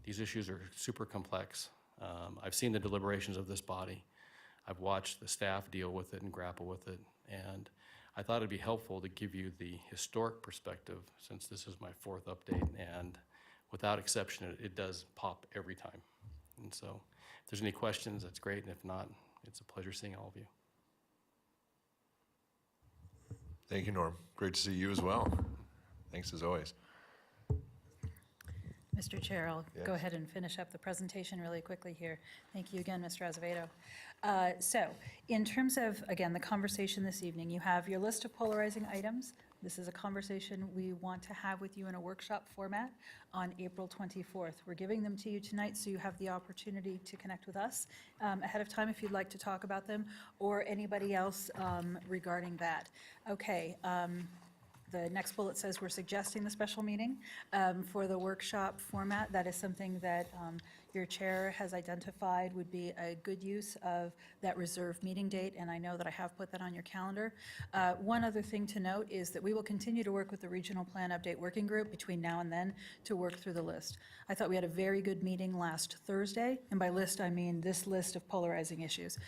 these issues are super complex. I've seen the deliberations of this body. I've watched the staff deal with it and grapple with it. And I thought it'd be helpful to give you the historic perspective since this is my 4th update. And without exception, it does pop every time. And so if there's any questions, that's great. And if not, it's a pleasure seeing all of you. Thank you, Norm. Great to see you as well. Thanks as always. Mr. Chair, I'll Yes. go ahead and finish up the presentation really quickly here. Thank you again, Mr. Azevedo. So in terms of, again, the conversation this evening, you have your list of polarizing items. This is a conversation we want to have with you in a workshop format on April 24th. We're giving them to you tonight so you have the opportunity to connect with us ahead of time if you'd like to talk about them, or anybody else regarding that. Okay. The next bullet says we're suggesting the special meeting for the workshop format. That is something that your chair has identified would be a good use of that reserved meeting date, and I know that I have put that on your calendar. One other thing to note is that we will continue to work with the Regional Plan Update Working Group between now and then to work through the list. I thought we had a very good meeting last Thursday, and by list I mean this list of polarizing issues.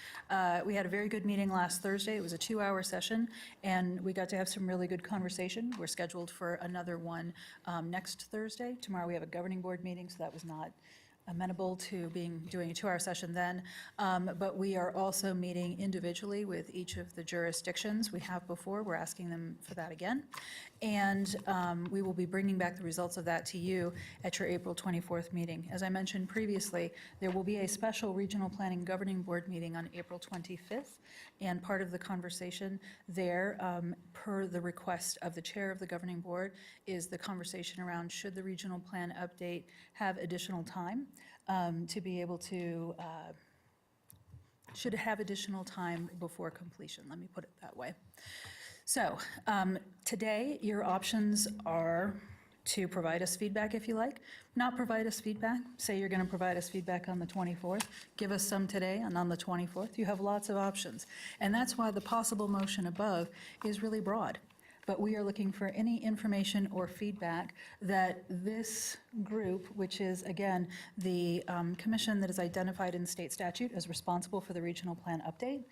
We had a very good meeting last Thursday. It was a 2-hour session, and we got to have some really good conversation. We're scheduled for another one next Thursday. Tomorrow we have a governing board meeting, so that was not amenable to doing a 2-hour session then. But we are also meeting individually with each of the jurisdictions we have before. We're asking them for that again. And we will be bringing back the results of that to you at your April 24th meeting. As I mentioned previously, there will be a special Regional Planning Governing Board meeting on April 25th. And part of the conversation there, per the request of the chair of the governing board, is the conversation around should the regional plan update have additional time to be able to, should have additional time before completion, let me put it that way. So today, your options are to provide us feedback if you like, not provide us feedback. Say you're going to provide us feedback on the 24th, give us some today, and on the 24th, you have lots of options. And that's why the possible motion above is really broad. But we are looking for any information or feedback that this group, which is, again, the commission that is identified in state statute as responsible for the regional plan update,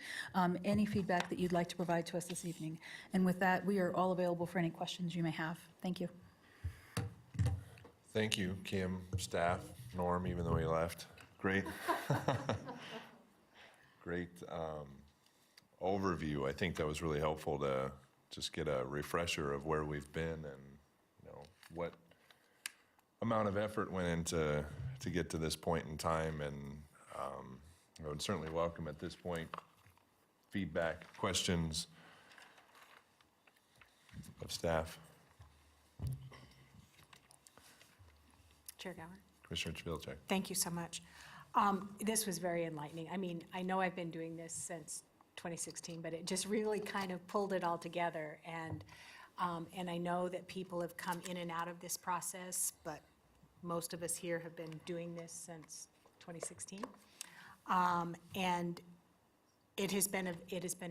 any feedback that you'd like to provide to us this evening. And with that, we are all available for any questions you may have. Thank you. Thank you, Kim, staff, Norm, even though he left. Great. Great overview. I think that was really helpful to just get a refresher of where we've been and what amount of effort went into to get to this point in time. And I would certainly welcome at this point feedback, questions of staff. Chair Gower. Commissioner Chvilcek. Thank you so much. This was very enlightening. I mean, I know I've been doing this since 2016, but it just really kind of pulled it all together. And I know that people have come in and out of this process, but most of us here have been doing this since 2016. And it has been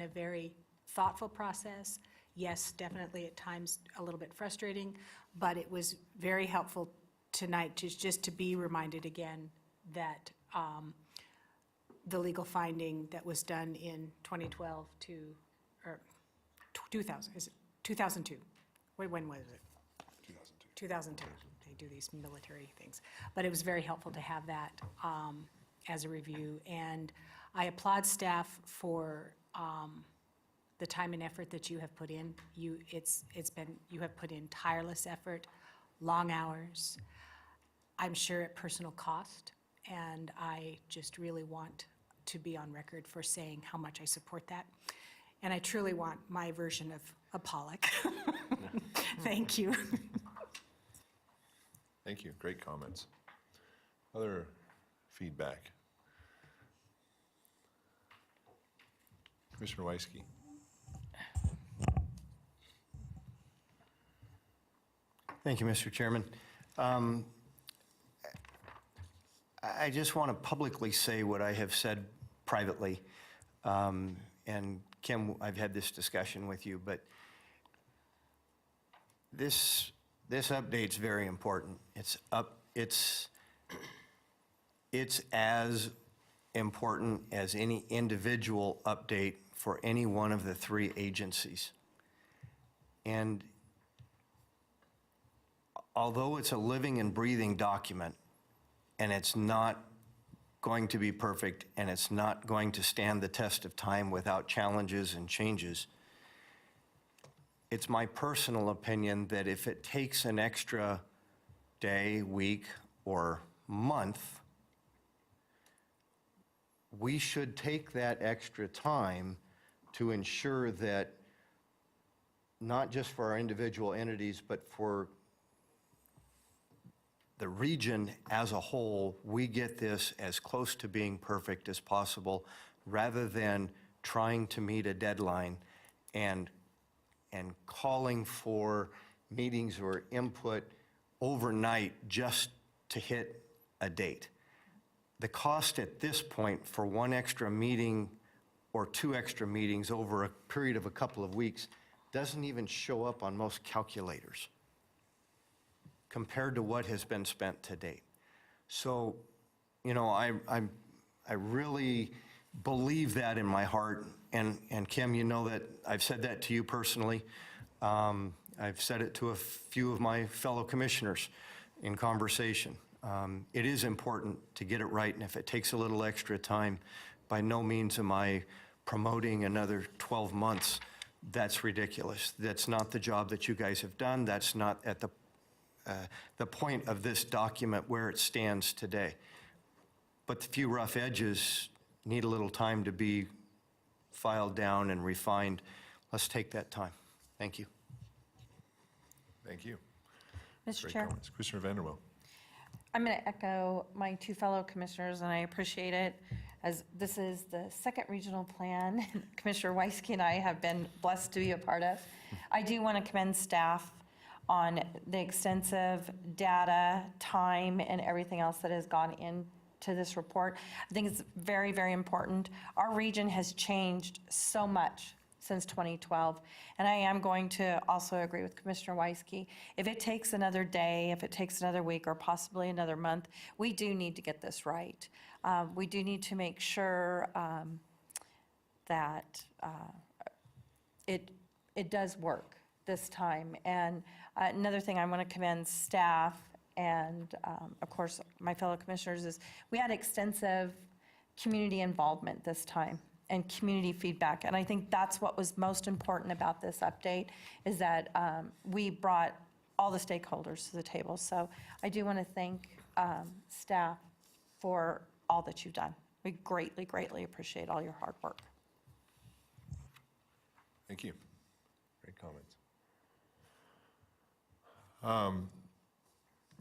a very thoughtful process. Yes, definitely at times a little bit frustrating, but it was very helpful tonight just to be reminded again that the legal finding that was done in 2012 or 2000, is it 2002? When was it? 2002. 2002. do these military things. But it was very helpful to have that as a review. And I applaud staff for the time and effort that you have put in. You have put in tireless effort, long hours, I'm sure at personal cost, and I just really want to be on record for saying how much I support that. And I truly want my version of a Pollock. Thank you. Thank you. Great comments. Other feedback? Commissioner Weisky. Thank you, Mr. Chairman. I just want to publicly say what I have said privately. And Kim, I've had this discussion with you, but this update's very important. It's as important as any individual update for any one of the three agencies. And although it's a living and breathing document, and it's not going to be perfect, and it's not going to stand the test of time without challenges and changes, it's my personal opinion that if it takes an extra day, week, or month, we should take that extra time to ensure that not just for our individual entities, but for the region as a whole, we get this as close to being perfect as possible, rather than trying to meet a deadline and calling for meetings or input overnight just to hit a date. The cost at this point for one extra meeting or two extra meetings over a period of a couple of weeks doesn't even show up on most calculators compared to what has been spent to date. So, you know, I really believe that in my heart, and Kim, you know that I've said that to you personally. I've said it to a few of my fellow commissioners in conversation. It is important to get it right, and if it takes a little extra time, by no means am I promoting another 12 months. That's ridiculous. That's not the job that you guys have done. That's not at the point of this document where it stands today. But the few rough edges need a little time to be filed down and refined. Let's take that time. Thank you. Thank you. Mr. Great Chair, comments. Commissioner Vanderbilt. I'm going to echo my two fellow commissioners, and I appreciate it, as this is the second regional plan Commissioner Weisky and I have been blessed to be a part of. I do want to commend staff on the extensive data, time, and everything else that has gone into this report. I think it's very, very important. Our region has changed so much since 2012, and I am going to also agree with Commissioner Weisky. If it takes another day, if it takes another week, or possibly another month, we do need to get this right. We do need to make sure that it does work this time. And another thing I want to commend staff and, of course, my fellow commissioners is we had extensive community involvement this time and community feedback. And I think that's what was most important about this update, is that we brought all the stakeholders to the table. So I do want to thank staff for all that you've done. We greatly, greatly appreciate all your hard work. Thank you. Great comments.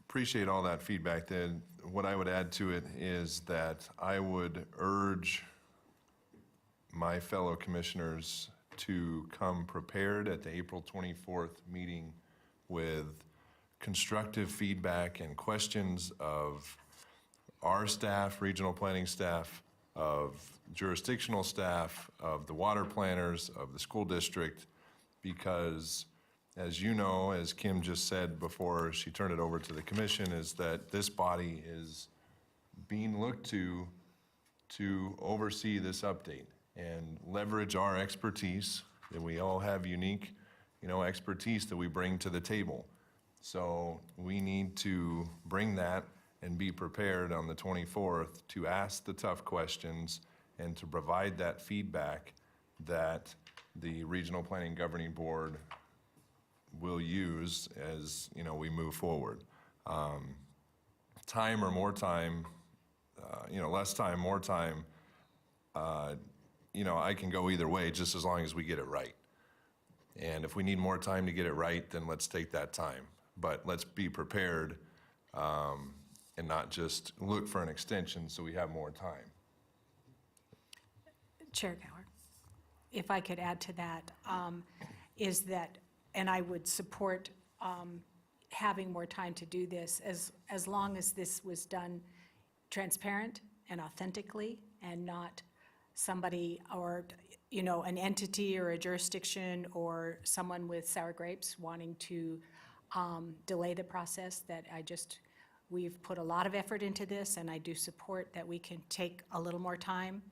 Appreciate all that feedback. Then what I would add to it is that I would urge my fellow commissioners to come prepared at the April 24th meeting with constructive feedback and questions of our staff, regional planning staff, of jurisdictional staff, of the water planners, of the school district, because as you know, as Kim just said before she turned it over to the commission, is that this body is being looked to oversee this update and leverage our expertise, that we all have unique, expertise that we bring to the table. So we need to bring that and be prepared on the 24th to ask the tough questions and to provide that feedback that the Regional Planning Governing Board will use as, you know, we move forward. Time or more time, less time, more time, I can go either way just as long as we get it right. And if we need more time to get it right, then let's take that time. But let's be prepared and not just look for an extension so we have more time. Chair Gower, if I could add to that, is that, and I would support having more time to do this as long as this was done transparent and authentically and not somebody or, an entity or a jurisdiction or someone with sour grapes wanting to delay the process. We've put a lot of effort into this, and I do support that we can take a little more time.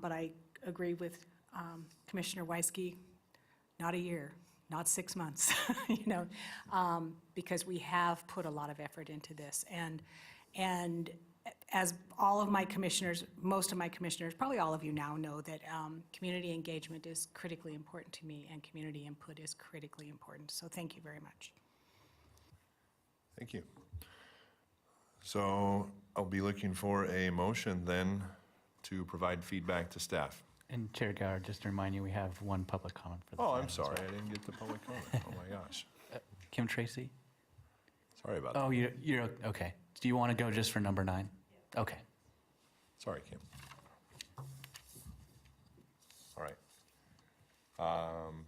But I agree with Commissioner Weisky, not a year, not 6 months, because we have put a lot of effort into this. And as all of my commissioners, most of my commissioners, probably all of you now know that community engagement is critically important to me and community input is critically important. So thank you very much. Thank you. So I'll be looking for a motion then to provide feedback to staff. And Chair Gower, just to remind you, we have one public comment for this. Oh, I'm item as sorry, well. I didn't get the public comment. Oh, my gosh. Kim Tracy? Sorry about that. Oh, you're okay. Do you want to go just for number 9? Okay. Sorry, Kim. All right.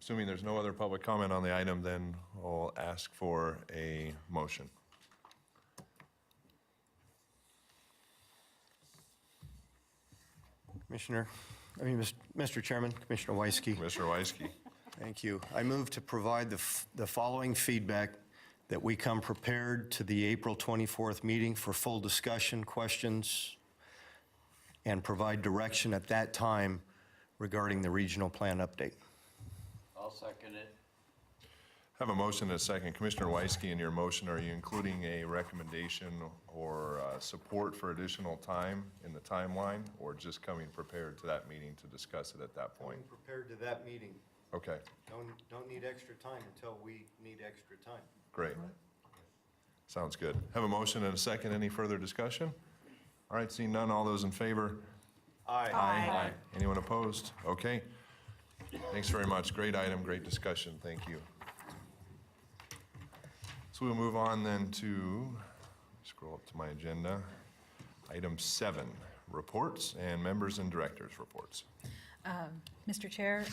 Assuming there's no other public comment on the item, then I'll ask for a motion. Mr. Chairman, Commissioner Weisky. Commissioner Weisky. Thank you. I move to provide the following feedback, that we come prepared to the April 24th meeting for full discussion, questions, and provide direction at that time regarding the regional plan update. I'll second it. Have a motion and a second. Commissioner Weisky, in your motion, are you including a recommendation or support for additional time in the timeline, or just coming prepared to that meeting to discuss it at that point? Coming prepared to that meeting. Okay, Don't need extra time until we need extra time. great. Sounds good. Have a motion and a second. Any further discussion? All right, seeing none, all those in favor? Aye. Aye. Anyone opposed? Okay. Thanks very much. Great item, great discussion. Thank you. So we'll move on then to, scroll up to my agenda, item 7, reports and members and directors' reports. Mr. Chair,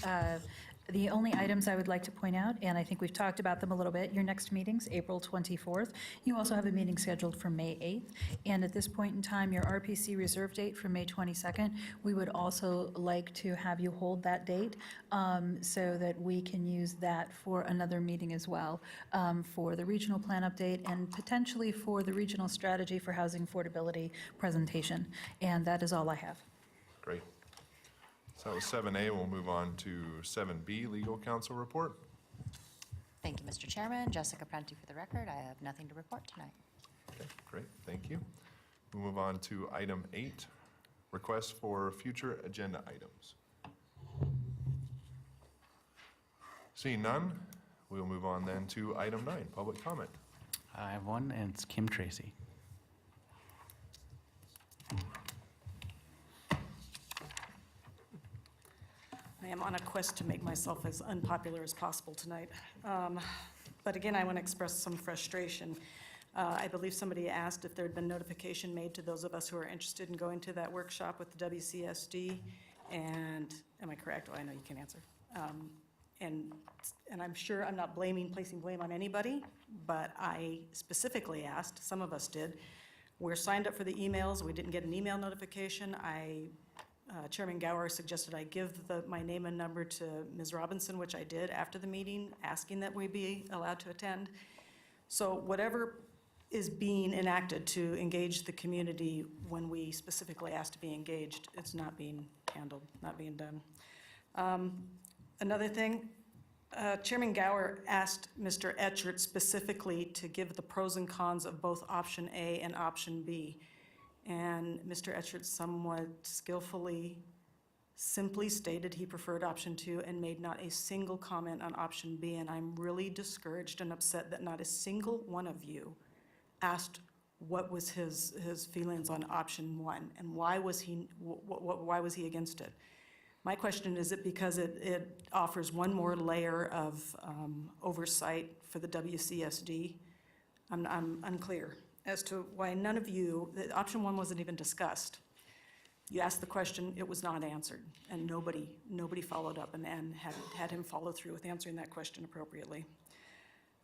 the only items I would like to point out, and I think we've talked about them a little bit, your next meeting's April 24th. You also have a meeting scheduled for May 8th. And at this point in time, your RPC reserve date for May 22nd, we would also like to have you hold that date so that we can use that for another meeting as well, for the regional plan update and potentially for the regional strategy for housing affordability presentation. And that is all I have. Great. So that was 7A. We'll move on to 7B, legal counsel report. Thank you, Mr. Chairman. Jessica Prenti for the record. I have nothing to report tonight. Okay, great. Thank you. We'll move on to item 8, requests for future agenda items. Seeing none, we'll move on then to item 9, public comment. I have one, and it's Kim Tracy. I am on a quest to make myself as unpopular as possible tonight. But again, I want to express some frustration. I believe somebody asked if there had been notification made to those of us who are interested in going to that workshop with the WCSD. And am I correct? Oh, I know you can answer. And I'm sure I'm not placing blame on anybody, but I specifically asked, some of us did, we're signed up for the emails, we didn't get an email notification. Chairman Gower suggested I give my name and number to Ms. Robinson, which I did after the meeting, asking that we be allowed to attend. So whatever is being enacted to engage the community when we specifically asked to be engaged, it's not being handled, not being done. Another thing, Chairman Gower asked Mr. Etchert specifically to give the pros and cons of both option A and option B. And Mr. Etchert somewhat skillfully simply stated he preferred option 2 and made not a single comment on option B. And I'm really discouraged and upset that not a single one of you asked what was his feelings on option 1 and why was he against it. My question is it because it offers one more layer of oversight for the WCSD? I'm unclear as to why none of you, option 1 wasn't even discussed. You asked the question, it was not answered, and nobody followed up and had him follow through with answering that question appropriately.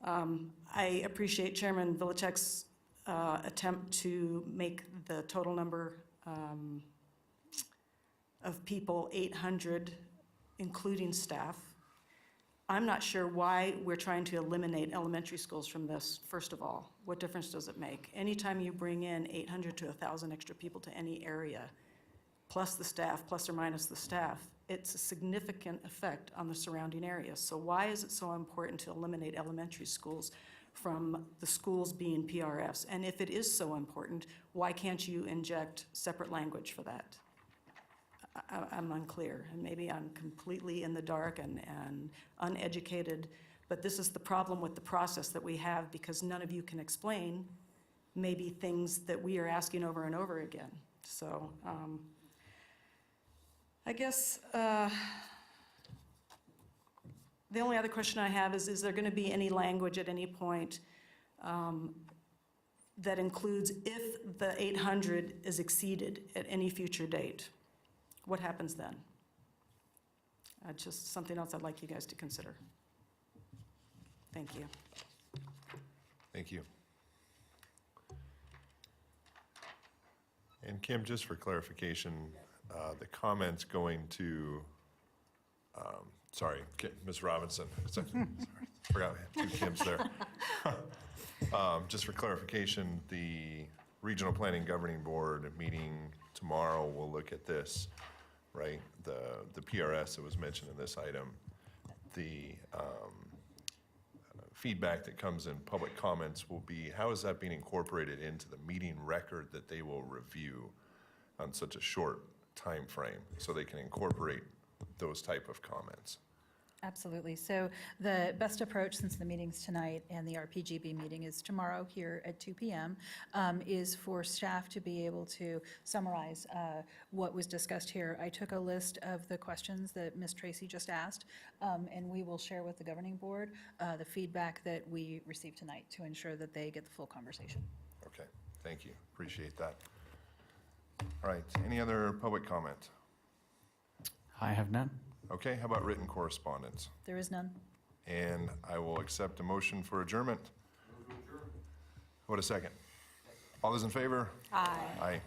I appreciate Chairman Vilichek's attempt to make the total number of people 800, including staff. I'm not sure why we're trying to eliminate elementary schools from this, first of all. What difference does it make? Anytime you bring in 800 to 1,000 extra people to any area, plus the staff, plus or minus the staff, it's a significant effect on the surrounding areas. So why is it so important to eliminate elementary schools from the schools being PRFs? And if it is so important, why can't you inject separate language for that? I'm unclear, and maybe I'm completely in the dark and uneducated, but this is the problem with the process that we have because none of you can explain maybe things that we are asking over and over again. So I guess the only other question I have is there going to be any language at any point that includes if the 800 is exceeded at any future date? What happens then? Just something else I'd like you guys to consider. Thank you. Thank you. And Kim, just for clarification, the comments going to, sorry, Ms. Robinson. Sorry, forgot we had two Kims there. Just for clarification, the Regional Planning Governing Board meeting tomorrow will look at this, right? The PRS that was mentioned in this item, the feedback that comes in public comments will be, how is that being incorporated into the meeting record that they will review on such a short time frame so they can incorporate those type of comments? Absolutely. So the best approach, since the meeting's tonight and the RPGB meeting is tomorrow here at 2 p.m., is for staff to be able to summarize what was discussed here. I took a list of the questions that Ms. Tracy just asked, and we will share with the governing board the feedback that we received tonight to ensure that they get the full conversation. Okay, thank you. Appreciate that. All right, any other public comment? I have none. Okay, how about written correspondence? There is none. And I will accept a motion for adjournment. What a second. All those in favor? Aye. Aye.